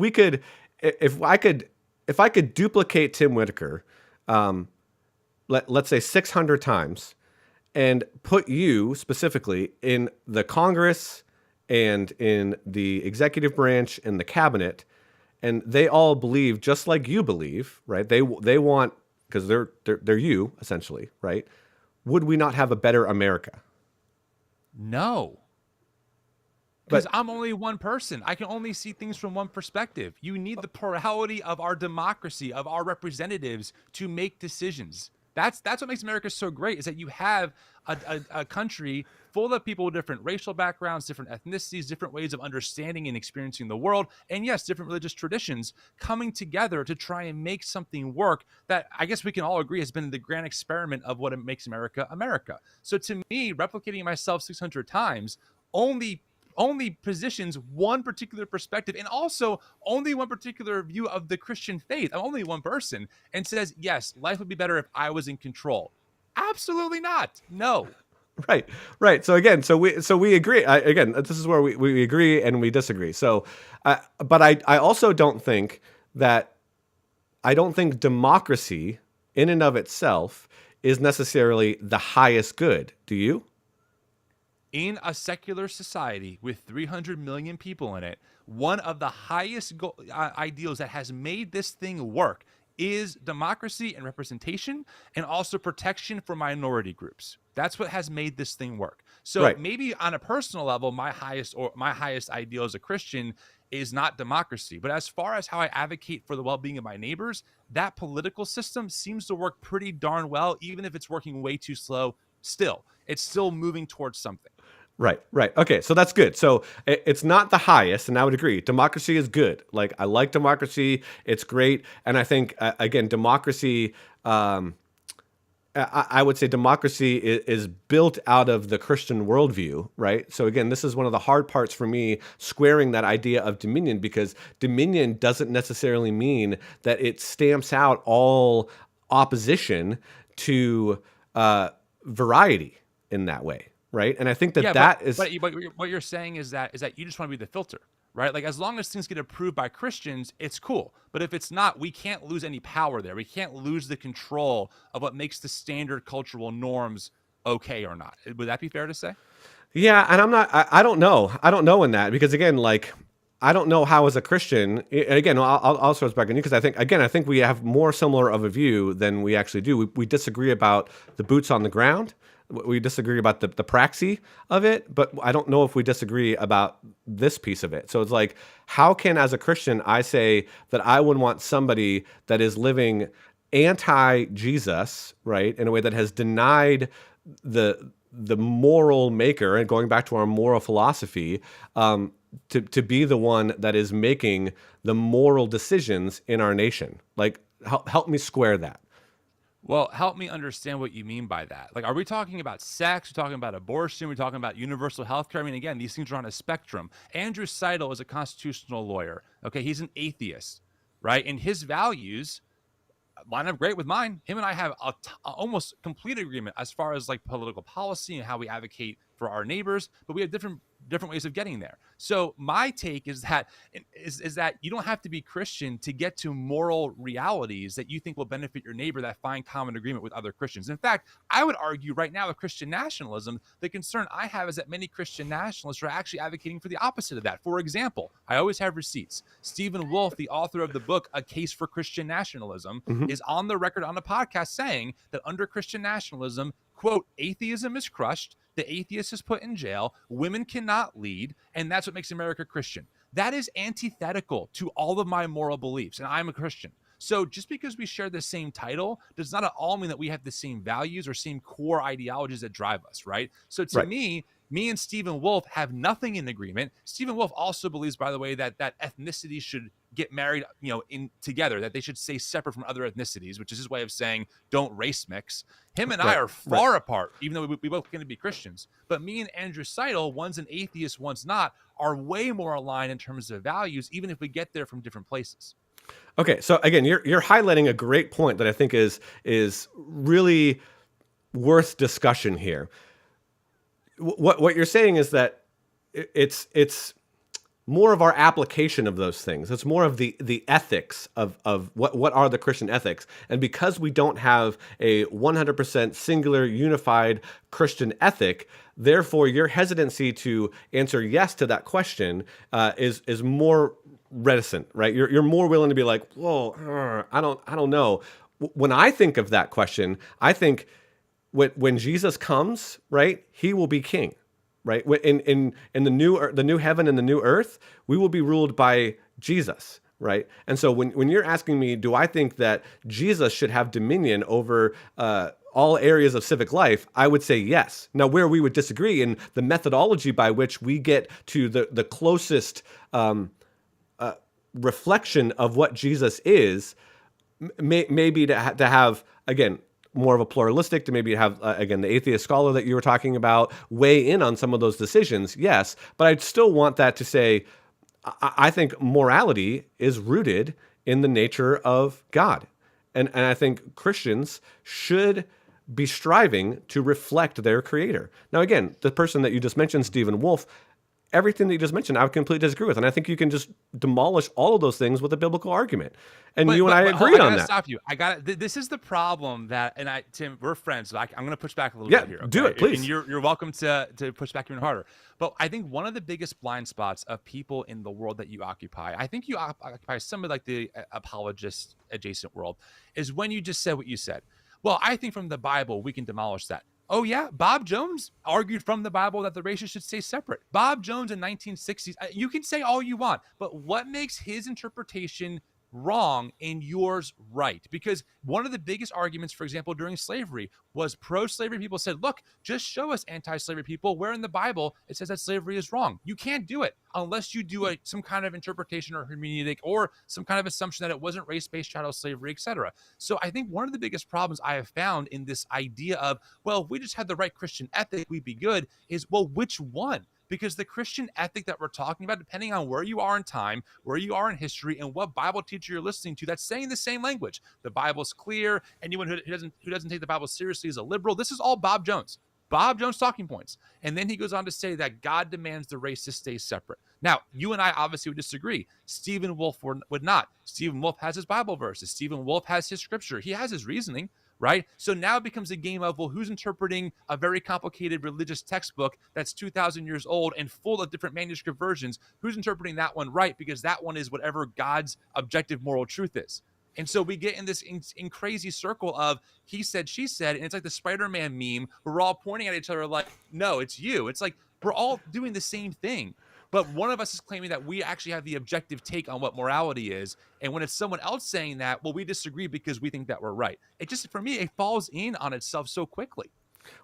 I could duplicate Tim Whitaker, let's say 600 times, and put you specifically in the Congress and in the executive branch and the cabinet, and they all believe just like you believe, right? They want, because they're you essentially, right? Would we not have a better America? No. Because I'm only one person. I can only see things from one perspective. You need the plurality of our democracy, of our representatives, to make decisions. That's what makes America so great, is that you have a country full of people with different racial backgrounds, different ethnicities, different ways of understanding and experiencing the world, and yes, different religious traditions coming together to try and make something work that I guess we can all agree has been the grand experiment of what makes America America. So to me, replicating myself 600 times only positions one particular perspective, and also only one particular view of the Christian faith. I'm only one person, and says, yes, life would be better if I was in control. Absolutely not. No. Right. So again, so we agree. Again, this is where we agree and we disagree. So, but I also don't think democracy in and of itself is necessarily the highest good. Do you? In a secular society with 300 million people in it, one of the highest ideals that has made this thing work is democracy and representation, and also protection for minority groups. That's what has made this thing work. So Right. maybe on a personal level, my highest ideal as a Christian is not democracy. But as far as how I advocate for the well-being of my neighbors, that political system seems to work pretty darn well, even if it's working way too slow. Still, it's still moving towards something. Right. Okay, so that's good. So it's not the highest, and I would agree. Democracy is good. Like, I like democracy. It's great. And I think, again, democracy, I would say democracy is built out of the Christian worldview, right? So again, this is one of the hard parts for me, squaring that idea of dominion, because dominion doesn't necessarily mean that it stamps out all opposition to variety in that way. Right. And I think that But what you're saying is that you just want to be the filter, right? Like, as long as things get approved by Christians, it's cool. But if it's not, we can't lose any power there. We can't lose the control of what makes the standard cultural norms okay or not. Would that be fair to say? Yeah. And I don't know. I don't know in that, because again, like, I don't know how as a Christian, again, I'll throw this back on you, because I think we have more similar of a view than we actually do. We disagree about the boots on the ground. We disagree about the praxis of it, but I don't know if we disagree about this piece of it. So it's like, how can, as a Christian, I say that I would want somebody that is living anti-Jesus, right, in a way that has denied the moral maker, and going back to our moral philosophy, to be the one that is making the moral decisions in our nation? Like, help me square that. Well, help me understand what you mean by that. Like, are we talking about sex? We're talking about abortion? We're talking about universal health care? I mean, again, these things are on a spectrum. Andrew Seidel is a constitutional lawyer. Okay, he's an atheist, right? And his values line up great with mine. Him and I have almost complete agreement as far as like political policy and how we advocate for our neighbors, but we have different ways of getting there. So my take is that you don't have to be Christian to get to moral realities that you think will benefit your neighbor, that find common agreement with other Christians. In fact, I would argue right now with Christian nationalism, the concern I have is that many Christian nationalists are actually advocating for the opposite of that. For example, I always have receipts. Stephen Wolfe, the author of the book A Case for Christian Nationalism, is on the record on a podcast saying that under Christian nationalism, quote, atheism is crushed, the atheist is put in jail, women cannot lead, and that's what makes America Christian. That is antithetical to all of my moral beliefs, and I'm a Christian. So just because we share the same title does not at all mean that we have the same values or same core ideologies that drive us, right? So to Right. me and Stephen Wolf have nothing in agreement. Stephen Wolf also believes, by the way, that ethnicity should get married, in together, that they should stay separate from other ethnicities, which is his way of saying don't race mix. Him and I are far apart, even though we both claim to be Christians. But me and Andrew Seidel, one's an atheist, one's not, are way more aligned in terms of values, even if we get there from different places. Okay, so again, you're highlighting a great point that I think is really worth discussion here. What you're saying is that it's more of our application of those things. It's more of the ethics of what are the Christian ethics. And because we don't have a 100% singular, unified Christian ethic, therefore your hesitancy to answer yes to that question is more reticent, right? You're more willing to be like, whoa, I don't know. When I think of that question, I think when Jesus comes, right, he will be king. Right, in the new heaven and the new earth, we will be ruled by Jesus, right? And so when you're asking me, do I think that Jesus should have dominion over all areas of civic life, I would say yes. Now, where we would disagree in the methodology by which we get to the closest reflection of what Jesus is, maybe to have, again, more of a pluralistic, to maybe have, again, the atheist scholar that you were talking about weigh in on some of those decisions, yes. But I'd still want that to say, I think morality is rooted in the nature of God. And I think Christians should be striving to reflect their creator. Now, again, the person that you just mentioned, Stephen Wolf, everything that you just mentioned, I would completely disagree with. And I think you can just demolish all of those things with a biblical argument. And you and I agreed on that. I gotta stop you. This is the problem Tim, we're friends, so I'm going to push back a little bit here. Okay? Do it, please. And you're welcome to push back even harder. But I think one of the biggest blind spots of people in the world that you occupy, I think you occupy some of like the apologist adjacent world, is when you just said what you said. Well, I think from the Bible, we can demolish that. Oh, yeah, Bob Jones argued from the Bible that the races should stay separate. Bob Jones in 1960s, you can say all you want, but what makes his interpretation wrong and yours right? Because one of the biggest arguments, for example, during slavery was pro-slavery people said, look, just show us anti-slavery people where in the Bible it says that slavery is wrong. You can't do it unless you do some kind of interpretation or hermeneutic or some kind of assumption that it wasn't race-based chattel slavery, etc. So I think one of the biggest problems I have found in this idea of, well, if we just had the right Christian ethic, we'd be good, is, well, which one? Because the Christian ethic that we're talking about, depending on where you are in time, where you are in history, and what Bible teacher you're listening to, that's saying the same language. The Bible's clear. Anyone who doesn't take the Bible seriously is a liberal. This is all Bob Jones. Bob Jones talking points. And then he goes on to say that God demands the race to stay separate. Now, you and I obviously would disagree. Stephen Wolf would not. Stephen Wolf has his Bible verses. Stephen Wolf has his scripture. He has his reasoning. Right? So now it becomes a game of, well, who's interpreting a very complicated religious textbook that's 2,000 years old and full of different manuscript versions? Who's interpreting that one right? Because that one is whatever God's objective moral truth is. And so we get in this in crazy circle of he said, she said, and it's like the Spider-Man meme where we're all pointing at each other like, no, it's you. It's like we're all doing the same thing. But one of us is claiming that we actually have the objective take on what morality is. And when it's someone else saying that, well, we disagree because we think that we're right. It just, for me, it falls in on itself so quickly.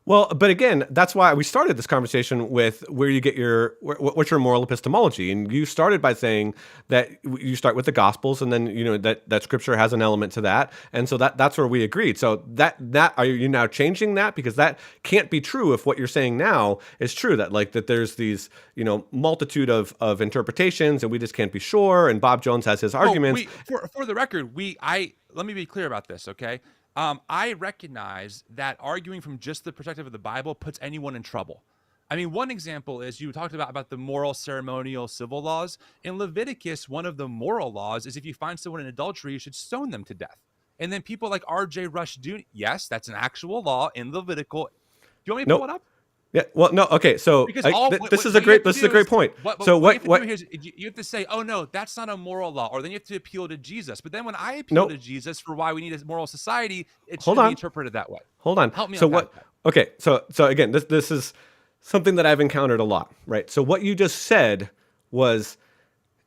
Well, but again, that's why we started this conversation with where you get what's your moral epistemology, and you started by saying that you start with the Gospels, and then that Scripture has an element to that, and so that's where we agreed. So that are you now changing that, because that can't be true if what you're saying now is true, that there's these multitude of interpretations, and we just can't be sure. And Bob Jones has his arguments. For the record, let me be clear about this, okay? I recognize that arguing from just the perspective of the Bible puts anyone in trouble. I mean, one example is you talked about the moral, ceremonial, civil laws. In Leviticus, one of the moral laws is if you find someone in adultery, you should stone them to death. And then people like R.J. Rush do, yes, that's an actual law in Levitical. Do you want me to pull it up? Yeah. Well, no. Okay. So this is a great point. What you have to say, oh no, that's not a moral law, or then you have to appeal to Jesus. But then when I appeal to Jesus for why we need a moral society, it should be interpreted that way. Hold on. Help me. So Okay, so again, this is something that I've encountered a lot, right? So what you just said was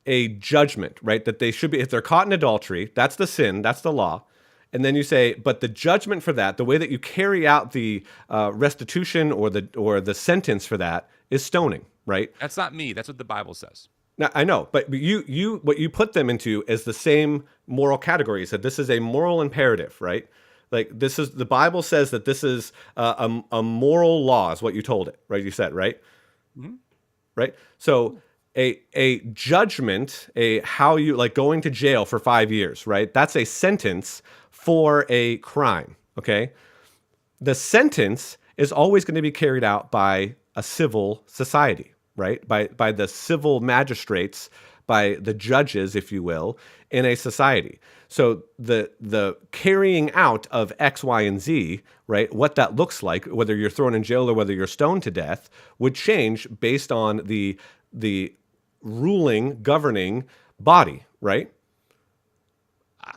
a judgment, right? That they should be, if they're caught in adultery, that's the sin, that's the law. And then you say, but the judgment for that, the way that you carry out the restitution or the sentence for that is stoning, right? That's not me. That's what the Bible says. Now, I know, but you what you put them into is the same moral category. You said this is a moral imperative, right? Like this is the Bible says that this is a moral law is what you told it, right? You said, right? Mm-hmm. Right? So a judgment, a how you like going to jail for 5 years, right? That's a sentence for a crime, okay? The sentence is always going to be carried out by a civil society, right? By the civil magistrates, by the judges, if you will, in a society. So the carrying out of X, Y, and Z, right? What that looks like, whether you're thrown in jail or whether you're stoned to death, would change based on the ruling, governing body, right?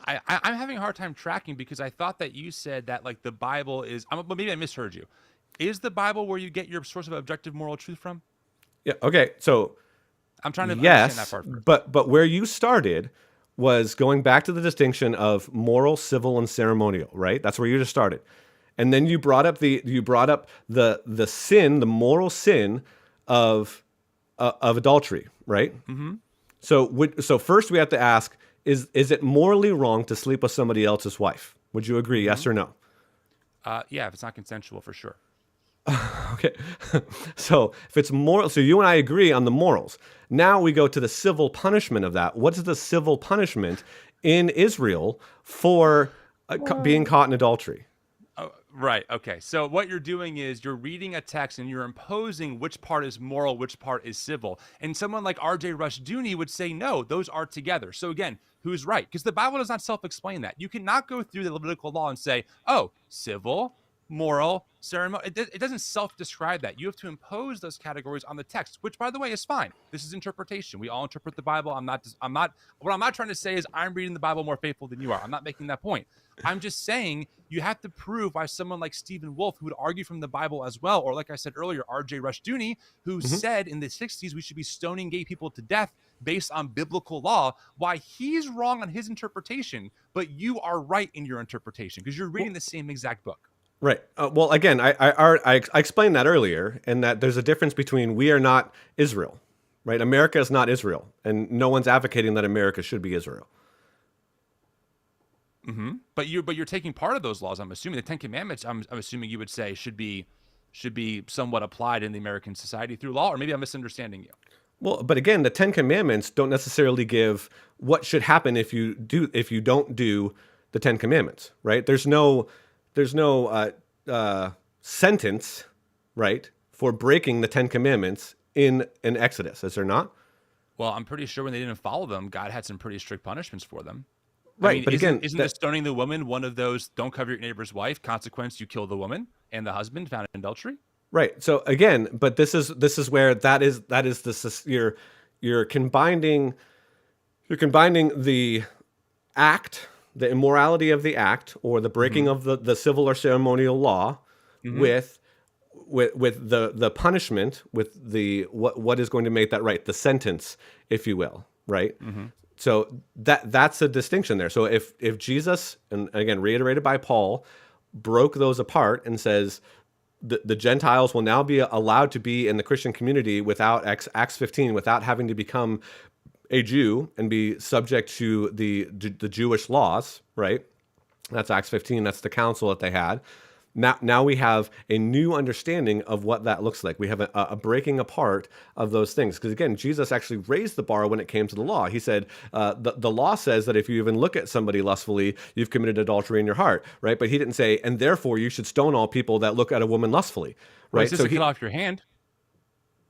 I'm having a hard time tracking because I thought that you said that like the Bible is, but maybe I misheard you. Is the Bible where you get your source of objective moral truth from? Yeah. Okay. So I'm trying to understand that part first. but where you started was going back to the distinction of moral, civil, and ceremonial, right? That's where you just started, and then you brought up the sin, the moral sin of adultery, right? Mm-hmm. So first we have to ask: is it morally wrong to sleep with somebody else's wife? Would you agree? Yes or no? Yeah, if it's not consensual, for sure. Okay. So if it's moral, so you and I agree on the morals. Now we go to the civil punishment of that. What is the civil punishment in Israel for being caught in adultery? Oh, right. Okay. So what you're doing is you're reading a text and you're imposing which part is moral, which part is civil. And someone like R.J. Rushdoony would say, no, those are together. So again, who's right? Because the Bible does not self-explain that. You cannot go through the Levitical law and say, oh, civil, moral, ceremonial. It doesn't self-describe that. You have to impose those categories on the text, which, by the way, is fine. This is interpretation. We all interpret the Bible. What I'm not trying to say is I'm reading the Bible more faithful than you are. I'm not making that point. I'm just saying you have to prove why someone like Stephen Wolfe, who would argue from the Bible as well, or like I said earlier, R.J. Rushdoony, who said in the 60s we should be stoning gay people to death based on biblical law, why he's wrong on his interpretation, but you are right in your interpretation because you're reading the same exact book. Right. Well, again, I explained that earlier, and that there's a difference between we are not Israel, right? America is not Israel, and no one's advocating that America should be Israel. Mm-hmm. But you're taking part of those laws. I'm assuming the Ten Commandments. I'm assuming you would say should be somewhat applied in the American society through law, or maybe I'm misunderstanding you. Well, but again, the Ten Commandments don't necessarily give what should happen if you don't do the Ten Commandments, right? There's no sentence, right, for breaking the Ten Commandments in an Exodus, is there not? Well, I'm pretty sure when they didn't follow them, God had some pretty strict punishments for them. Right, I mean, but isn't again, the stoning the woman one of those? Don't cover your neighbor's wife. Consequence: you kill the woman and the husband found in adultery. right. So again, but this is where that is you're combining the act, the immorality of the act, or the breaking of the civil or ceremonial law, with the punishment, with the what is going to make that right, the sentence, if you will, right? So that's a distinction there. So if Jesus, and again reiterated by Paul, broke those apart and says the Gentiles will now be allowed to be in the Christian community without Acts 15, without having to become a Jew and be subject to the Jewish laws, right? That's Acts 15. That's the council that they had. Now we have a new understanding of what that looks like. We have a breaking apart of those things. Because again, Jesus actually raised the bar when it came to the law. He said, the law says that if you even look at somebody lustfully, you've committed adultery in your heart, right? But he didn't say, and therefore you should stone all people that look at a woman lustfully, right? Well, so he cut off your hand.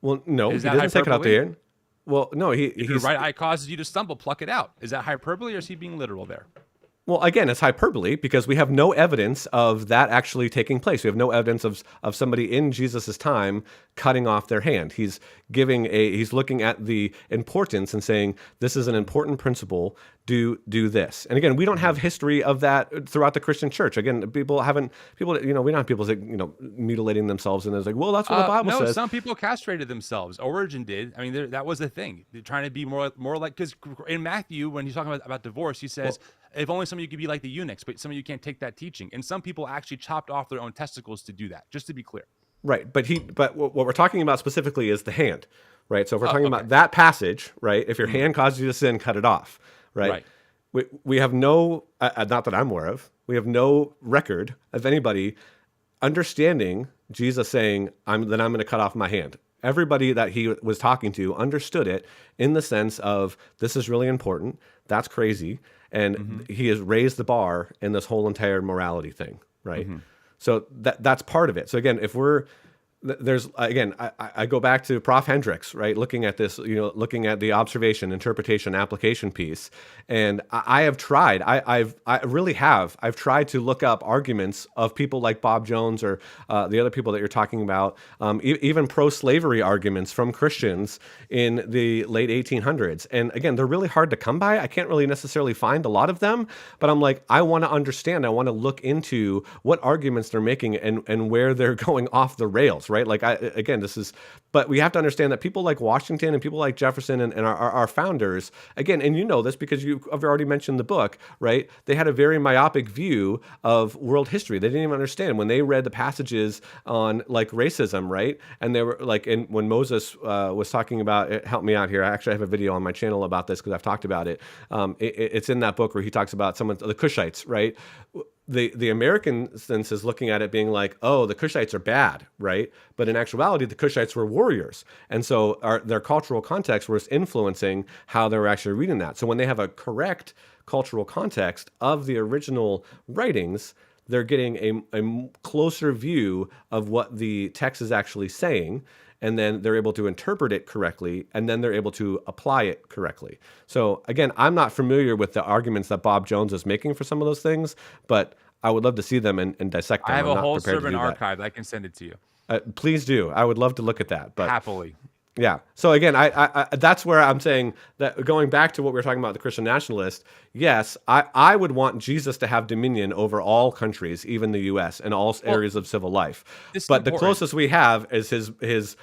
Well, no, Is he that doesn't take it out hyperbole? the hand. Well, no, If your right eye causes you to stumble, pluck it out. Is that hyperbole or is he being literal there? Well, again, it's hyperbole because we have no evidence of that actually taking place. We have no evidence of somebody in Jesus' time cutting off their hand. He's looking at the importance and saying this is an important principle do this. And again, we don't have history of that throughout the Christian church. Again, we don't have people mutilating themselves, and it's like, well, that's what the Bible no, says. some people castrated themselves. Origin did. I mean, that was a thing. They're trying to be more like, because in Matthew, when he's talking about divorce, he says, if only some of you could be like the eunuchs, but some of you can't take that teaching. And some people actually chopped off their own testicles to do that, just to be clear. Right, but what we're talking about specifically is the hand, right? So if we're talking about that passage, right? If your hand causes you to sin, cut it off, right? We have no, not that I'm aware of, we have no record of anybody understanding Jesus saying, I'm going to cut off my hand. Everybody that he was talking to understood it in the sense of, this is really important, that's crazy, and he has raised the bar in this whole entire morality thing, right? So that's part of it. So again, I go back to Prof. Hendricks, right? Looking at this, looking at the observation, interpretation, application piece. And I have tried, I've tried to look up arguments of people like Bob Jones or the other people that you're talking about, even pro-slavery arguments from Christians in the late 1800s. And again, they're really hard to come by. I can't really necessarily find a lot of them, but I'm like, I want to understand, I want to look into what arguments they're making and where they're going off the rails, right? Like, but we have to understand that people like Washington and people like Jefferson and our founders, again, and you know this because I've already mentioned the book, right? They had a very myopic view of world history. They didn't even understand when they read the passages on like racism, right? And they were like, when Moses was talking about, help me out here. I actually have a video on my channel about this because I've talked about it. It's in that book where he talks about the Cushites, right? The American sense is looking at it being like, oh, the Cushites are bad, right? But in actuality, the Cushites were warriors. And so their cultural context was influencing how they were actually reading that. So when they have a correct cultural context of the original writings, they're getting a closer view of what the text is actually saying, and then they're able to interpret it correctly, and then they're able to apply it correctly. So again, I'm not familiar with the arguments that Bob Jones is making for some of those things, but I would love to see them and dissect them. I have a whole sermon archive. I can send it to you. Please do. I would love to look at that. But happily. Yeah. So again, I that's where I'm saying that going back to what we were talking about, the Christian Nationalist, yes, I would want Jesus to have dominion over all countries, even the U.S., and all areas of civil life. But the closest we have is his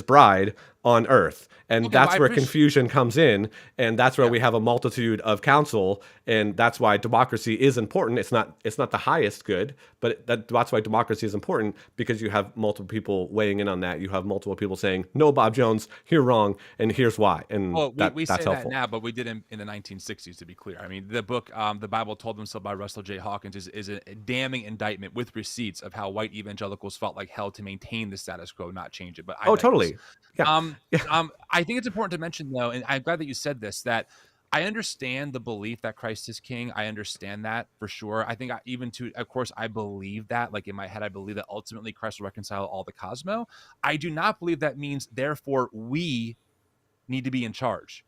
bride on earth. And that's where confusion comes in. And that's where we have a multitude of counsel. And that's why democracy is important. It's not the highest good, but that's why democracy is important, because you have multiple people weighing in on that. You have multiple people saying, no, Bob Jones, you're wrong, and here's why. And we that's say helpful. that now, but we did in the 1960s, to be clear. I mean, the book, The Bible Told Them So by Russell J. Hawkins is a damning indictment with receipts of how white evangelicals fought like hell to maintain the status quo, not change it. But totally. Yeah. I think it's important to mention, though, and I'm glad that you said this, that I understand the belief that Christ is king. I understand that for sure. I think of course, I believe that. Like in my head, I believe that ultimately Christ will reconcile all the cosmos. I do not believe that means, therefore, we need to be in charge.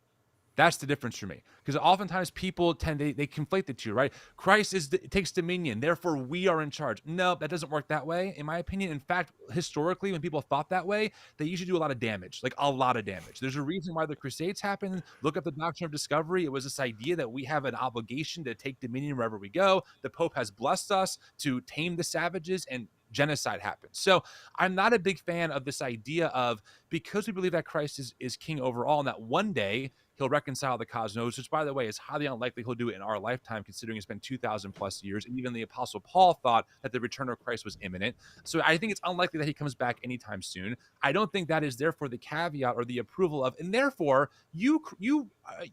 That's the difference for me, because oftentimes people they conflate the two, right? Christ takes dominion, therefore we are in charge. No, that doesn't work that way, in my opinion. In fact, historically, when people thought that way, they usually do a lot of damage, like a lot of damage. There's a reason why the Crusades happened. Look up the Doctrine of Discovery. It was this idea that we have an obligation to take dominion wherever we go. The Pope has blessed us to tame the savages, and genocide happens. So I'm not a big fan of this idea of, because we believe that Christ is king over all, and that one day he'll reconcile the cosmos, which, by the way, is highly unlikely he'll do it in our lifetime, considering it's been 2,000 plus years. And even the Apostle Paul thought that the return of Christ was imminent. So I think it's unlikely that he comes back anytime soon. I don't think that is therefore the caveat or the approval of, and therefore you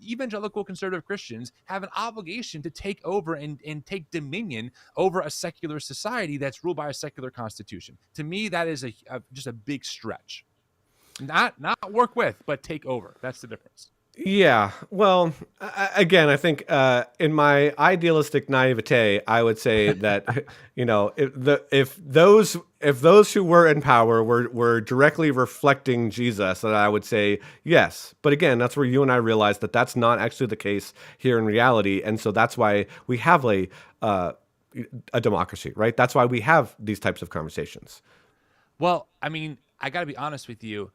evangelical conservative Christians have an obligation to take over and take dominion over a secular society that's ruled by a secular constitution. To me, that is just a big stretch. Not work with, but take over. That's the difference. Yeah, well, again, I think in my idealistic naivete, I would say that if those who were in power were directly reflecting Jesus, then I would say yes. But again, that's where you and I realize that that's not actually the case here in reality, and so that's why we have a democracy, right? That's why we have these types of conversations. Well, I mean, I got to be honest with you,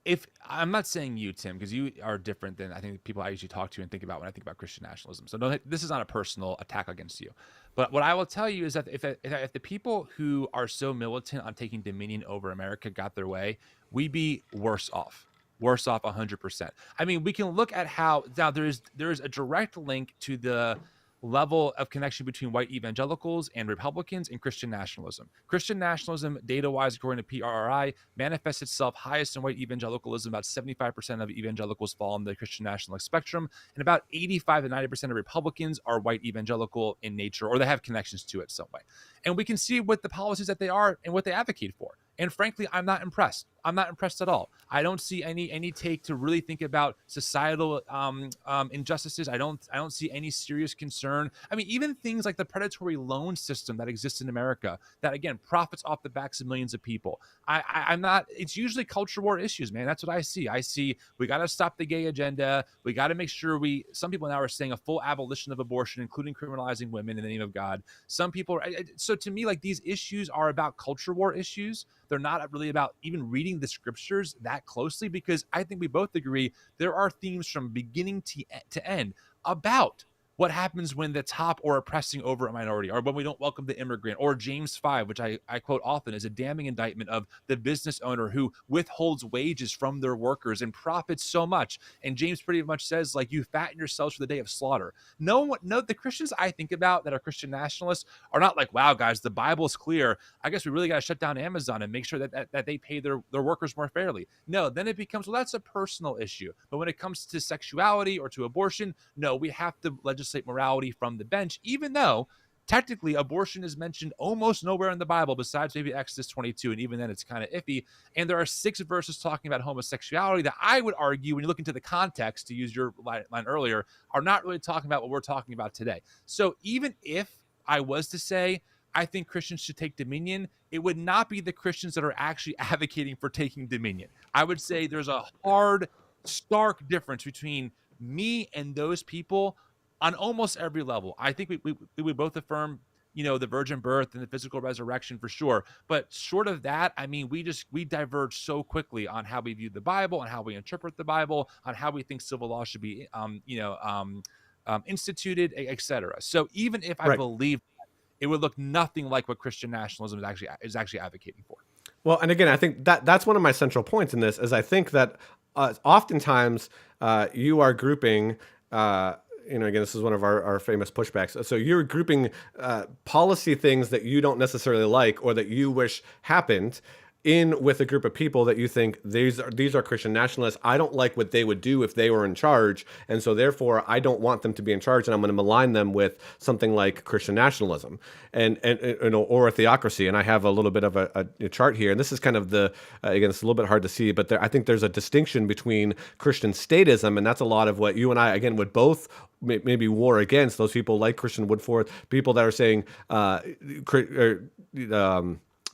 if I'm not saying you, Tim, because you are different than I think people I usually talk to and think about when I think about Christian nationalism. So this is not a personal attack against you. But what I will tell you is that if the people who are so militant on taking dominion over America got their way, we'd be worse off. Worse off 100%. I mean, we can look at how now there is a direct link to the level of connection between white evangelicals and Republicans and Christian nationalism. Christian nationalism, data-wise, according to PRRI, manifests itself highest in white evangelicalism. About 75% of evangelicals fall on the Christian nationalist spectrum, and about 85 to 90% of Republicans are white evangelical in nature, or they have connections to it some way. And we can see what the policies that they are and what they advocate for. And frankly, I'm not impressed. I'm not impressed at all. I don't see any take to really think about societal injustices. I don't see any serious concern. I mean, even things like the predatory loan system that exists in America, that again profits off the backs of millions of people. I'm not. It's usually culture war issues, man. That's what I see. I see we got to stop the gay agenda. We got to make sure we. Some people now are saying a full abolition of abortion, including criminalizing women in the name of God. Some people. So to me, like these issues are about culture war issues. They're not really about even reading the scriptures that closely, because I think we both agree there are themes from beginning to end about what happens when the top are oppressing over a minority, or when we don't welcome the immigrant, or James 5, which I quote often as a damning indictment of the business owner who withholds wages from their workers and profits so much. And James pretty much says, like, you fatten yourselves for the day of slaughter. No, the Christians I think about that are Christian nationalists are not like, wow, guys, the Bible's clear. I guess we really got to shut down Amazon and make sure that they pay their workers more fairly. No, then it becomes, well, that's a personal issue. But when it comes to sexuality or to abortion, no, we have to legislate morality from the bench, even though technically abortion is mentioned almost nowhere in the Bible besides maybe Exodus 22, and even then it's kind of iffy. And there are 6 verses talking about homosexuality that I would argue, when you look into the context, to use your line earlier, are not really talking about what we're talking about today. So even if I was to say I think Christians should take dominion, it would not be the Christians that are actually advocating for taking dominion. I would say there's a hard, stark difference between me and those people on almost every level. I think we both affirm, the virgin birth and the physical resurrection for sure. But short of that, I mean, we diverge so quickly on how we view the Bible, on how we interpret the Bible, on how we think civil law should be, instituted, etc. So even if I believe it would look nothing like what Christian nationalism is actually advocating for. Well, and again, I think that's one of my central points in this, is I think that oftentimes you are grouping. Again, this is one of our famous pushbacks. So you're grouping policy things that you don't necessarily like or that you wish happened in with a group of people that you think these are Christian nationalists. I don't like what they would do if they were in charge, and so therefore I don't want them to be in charge, and I'm going to malign them with something like Christian nationalism and or a theocracy. And I have a little bit of a chart here, and this is kind of again, it's a little bit hard to see, but I think there's a distinction between Christian statism, and that's a lot of what you and I again would both maybe war against. Those people like Christian Woodforth, people that are saying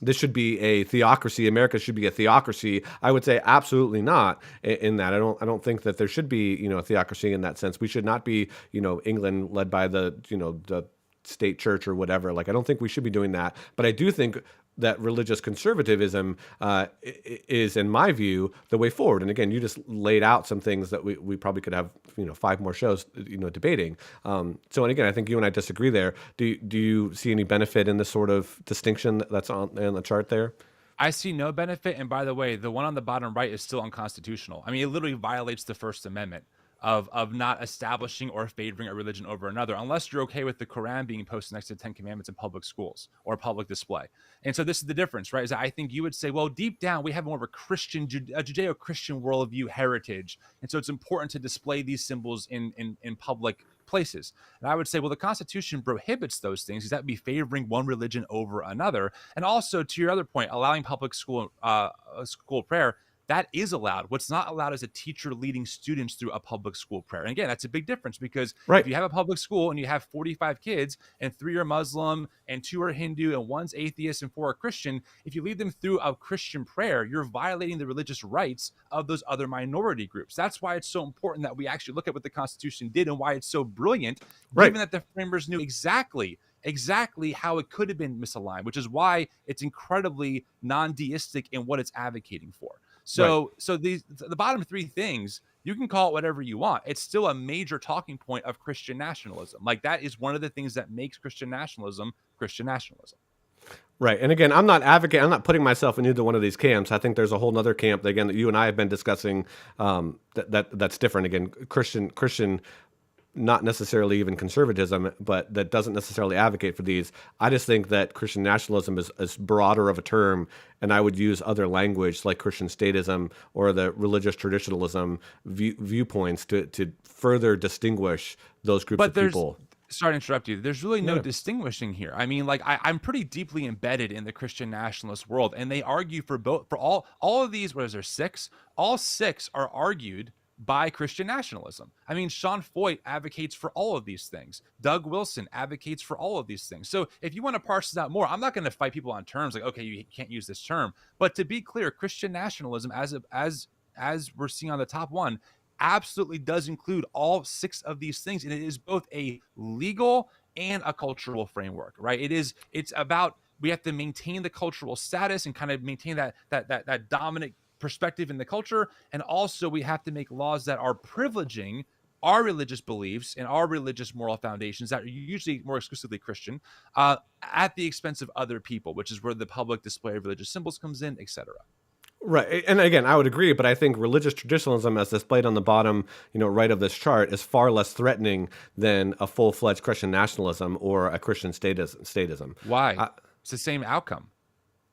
this should be a theocracy. America should be a theocracy. I would say absolutely not in that. I don't think that there should be, a theocracy in that sense. We should not be, England led by the state church or whatever. Like, I don't think we should be doing that. But I do think that religious conservatism is, in my view, the way forward. And again, you just laid out some things that we probably could have 5 more shows debating. So, and again, I think you and I disagree there. Do you see any benefit in this sort of distinction that's on the chart there? I see no benefit. And by the way, the one on the bottom right is still unconstitutional. I mean, it literally violates the First Amendment of not establishing or favoring a religion over another, unless you're okay with the Quran being posted next to the 10 Commandments in public schools or public display. And so this is the difference, right? Is that I think you would say, well, deep down, we have more of a Judeo-Christian worldview heritage. And so it's important to display these symbols in public places. And I would say, well, the Constitution prohibits those things, because that would be favoring one religion over another. And also, to your other point, allowing public school prayer, that is allowed. What's not allowed is a teacher leading students through a public school prayer. And again, that's a big difference, because if you have a public school and you have 45 kids and 3 are Muslim and 2 are Hindu and 1's atheist and 4 are Christian, if you lead them through a Christian prayer, you're violating the religious rights of those other minority groups. That's why it's so important that we actually look at what the Constitution did and why it's so brilliant, given that the framers knew exactly how it could have been misaligned, which is why it's incredibly non-deistic in what it's advocating for. So the bottom three things, you can call it whatever you want. It's still a major talking point of Christian nationalism. Like, that is one of the things that makes Christian nationalism Christian nationalism. Right. And again, I'm not putting myself in either one of these camps. I think there's a whole nother camp that, again, that you and I have been discussing, that's different. Again, Christian, not necessarily even conservatism, but that doesn't necessarily advocate for these. I just think that Christian nationalism is broader of a term, and I would use other language like Christian statism or the religious traditionalism viewpoints to further distinguish those groups of people. Sorry to interrupt you. There's really no distinguishing here. I mean, like, I'm pretty deeply embedded in the Christian nationalist world, and they argue for all of these. What is there, 6? All 6 are argued by Christian nationalism. I mean, Sean Foyt advocates for all of these things. Doug Wilson advocates for all of these things. So if you want to parse this out more, I'm not going to fight people on terms like, okay, you can't use this term. But to be clear, Christian nationalism, as we're seeing on the top one, absolutely does include all 6 of these things, and it is both a legal and a cultural framework, right? It's about, we have to maintain the cultural status and kind of maintain that dominant perspective in the culture, and also we have to make laws that are privileging our religious beliefs and our religious moral foundations that are usually more exclusively Christian, at the expense of other people, which is where the public display of religious symbols comes in, etc. Right. And again, I would agree, but I think religious traditionalism, as displayed on the bottom, right of this chart, is far less threatening than a full-fledged Christian nationalism or a Christian statism. Why? It's the same outcome.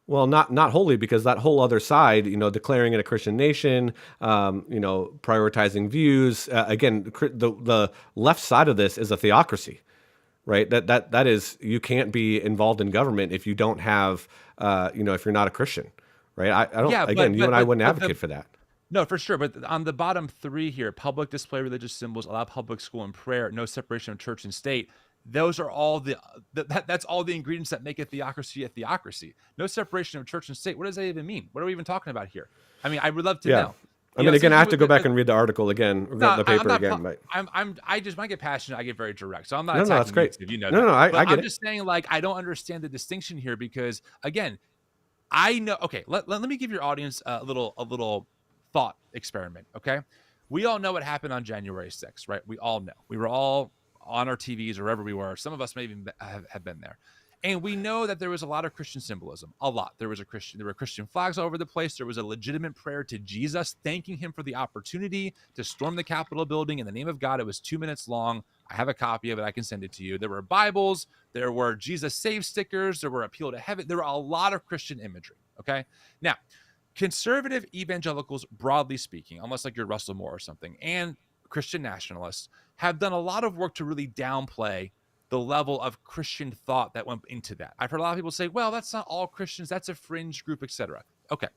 Well, not wholly, because that whole other side, declaring it a Christian nation, prioritizing views. Again, the left side of this is a theocracy, right? That is, you can't be involved in government if you don't have, if you're not a Christian. Right. I don't. Yeah, again, you and I wouldn't advocate for that. No, for sure. But on the bottom 3 here, public display religious symbols, allow public school and prayer, no separation of church and state. Those are all that's all the ingredients that make a theocracy a theocracy. No separation of church and state. What does that even mean? What are we even talking about here? I mean, I would love to know. I mean, again, I have to go back and read the article again, the paper again. But I just might get passionate. I get very direct. So I'm not. No, that's great. You know. No, I get it. I'm just saying, like, I don't understand the distinction here because, again, I know. Okay, let me give your audience a little thought experiment. Okay, we all know what happened on January 6th, right? We all know. We were all on our TVs or wherever we were. Some of us may even have been there, and we know that there was a lot of Christian symbolism. A lot. There were Christian flags all over the place. There was a legitimate prayer to Jesus, thanking him for the opportunity to storm the Capitol building in the name of God. It was 2 minutes long. I have a copy of it. I can send it to you. There were Bibles. There were Jesus Save stickers. There were Appeal to Heaven. There were a lot of Christian imagery. Okay. Now, conservative evangelicals, broadly speaking, almost like you're Russell Moore or something, and Christian nationalists have done a lot of work to really downplay the level of Christian thought that went into that. I've heard a lot of people say, well, that's not all Christians. That's a fringe group, etc. Okay.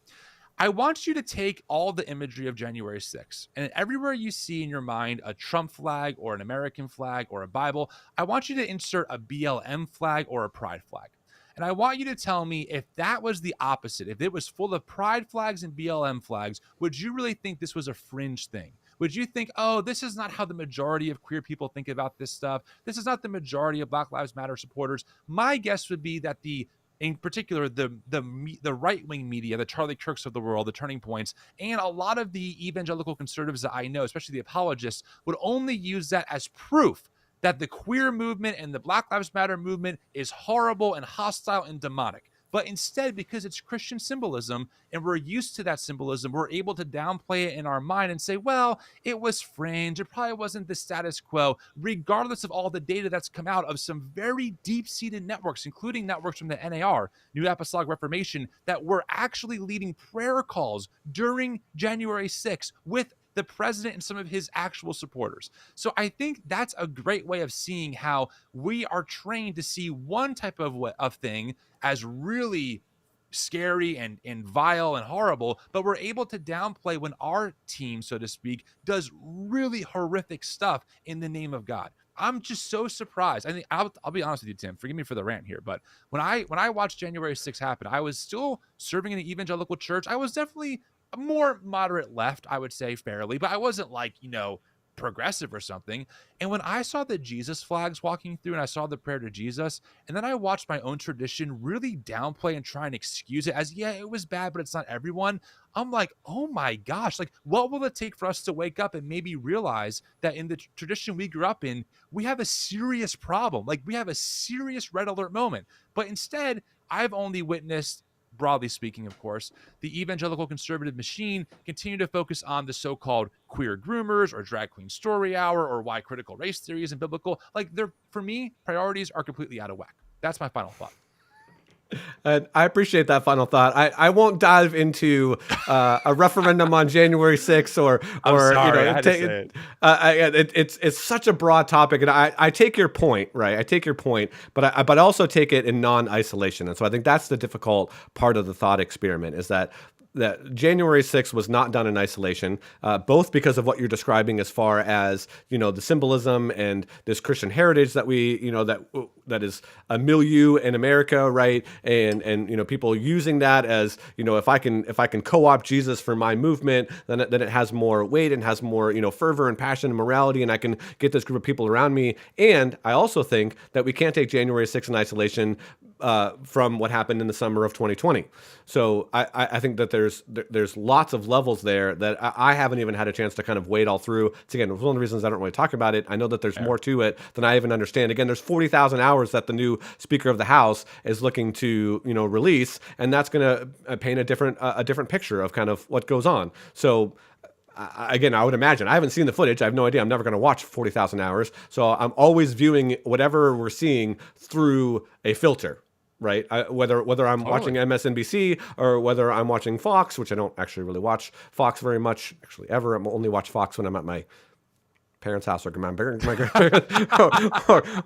I want you to take all the imagery of January 6th, and everywhere you see in your mind a Trump flag or an American flag or a Bible, I want you to insert a BLM flag or a pride flag. And I want you to tell me if that was the opposite, if it was full of pride flags and BLM flags, would you really think this was a fringe thing? Would you think, oh, this is not how the majority of queer people think about this stuff. This is not the majority of Black Lives Matter supporters. My guess would be that in particular, the right-wing media, the Charlie Kirks of the world, the Turning Points, and a lot of the evangelical conservatives that I know, especially the apologists, would only use that as proof that the queer movement and the Black Lives Matter movement is horrible and hostile and demonic. But instead, because it's Christian symbolism and we're used to that symbolism, we're able to downplay it in our mind and say, well, it was fringe. It probably wasn't the status quo, regardless of all the data that's come out of some very deep-seated networks, including networks from the NAR, New Apostolic Reformation, that were actually leading prayer calls during January 6th with the president and some of his actual supporters. So I think that's a great way of seeing how we are trained to see one type of thing as really scary and vile and horrible, but we're able to downplay when our team, so to speak, does really horrific stuff in the name of God. I'm just so surprised. I think I'll be honest with you, Tim. Forgive me for the rant here, but when I watched January 6th happen, I was still serving in the evangelical church. I was definitely a more moderate left, I would say, fairly, but I wasn't like, progressive or something. And when I saw the Jesus flags walking through and I saw the prayer to Jesus, and then I watched my own tradition really downplay and try and excuse it as, yeah, it was bad, but it's not everyone. I'm like, oh my gosh, like, what will it take for us to wake up and maybe realize that in the tradition we grew up in, we have a serious problem? Like, we have a serious red alert moment. But instead, I've only witnessed, broadly speaking, of course, the evangelical conservative machine continue to focus on the so-called queer groomers or drag queen story hour or why critical race theory isn't biblical. Like, for me, priorities are completely out of whack. That's my final thought. I appreciate that final thought. I won't dive into a referendum on January 6th or sorry, I had to say it. It's such a broad topic, and I take your point, right? I take your point, but I also take it in non-isolation, and so I think that's the difficult part of the thought experiment is that January 6th was not done in isolation, both because of what you're describing as far as, the symbolism and this Christian heritage that we, that is a milieu in America, right? And people using that as, if I can co-opt Jesus for my movement, then it has more weight and has more, fervor and passion and morality, and I can get this group of people around me. And I also think that we can't take January 6th in isolation from what happened in the summer of 2020. So I think that there's lots of levels there that I haven't even had a chance to kind of wade all through. It's, again, one of the reasons I don't really talk about it. I know that there's more to it than I even understand. Again, there's 40,000 hours that the new Speaker of the House is looking to release, and that's going to paint a different picture of kind of what goes on. So. Again, I would imagine. I haven't seen the footage. I have no idea. I'm never going to watch 40,000 hours. So I'm always viewing whatever we're seeing through a filter, right? Whether I'm watching MSNBC or whether I'm watching Fox, which I don't actually really watch Fox very much, actually ever. I only watch Fox when I'm at my parents' house or my grandparents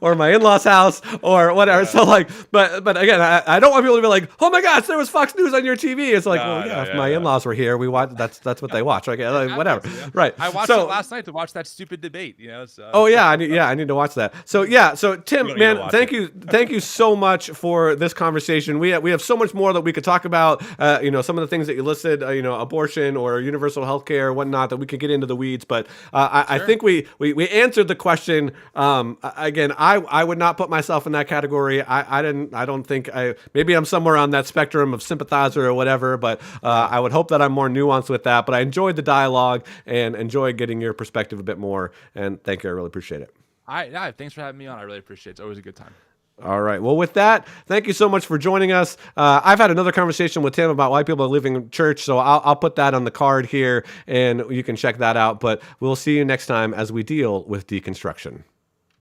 or my in-laws' house or whatever. Yeah. So but again, I don't want people to be like, oh my gosh, there was Fox News on your TV. It's like, if my in-laws were here, we watch. That's what they watch. Okay, whatever. Yeah. Right. I watched it last night to watch that stupid debate. So. Oh yeah, I need to watch that. So Tim, man, thank you so much for this conversation. We have so much more that we could talk about. Some of the things that you listed, abortion or universal health care or whatnot, that we could get into the weeds. But I think we answered the question. Again, I would not put myself in that category. I don't think maybe I'm somewhere on that spectrum of sympathizer or whatever, but I would hope that I'm more nuanced with that. But I enjoyed the dialogue and enjoyed getting your perspective a bit more. And thank you. I really appreciate it. Thanks for having me on. I really appreciate it. It's always a good time. All right. Well, with that, thank you so much for joining us. I've had another conversation with Tim about why people are leaving church, so I'll put that on the card here, and you can check that out. But we'll see you next time as we deal with deconstruction.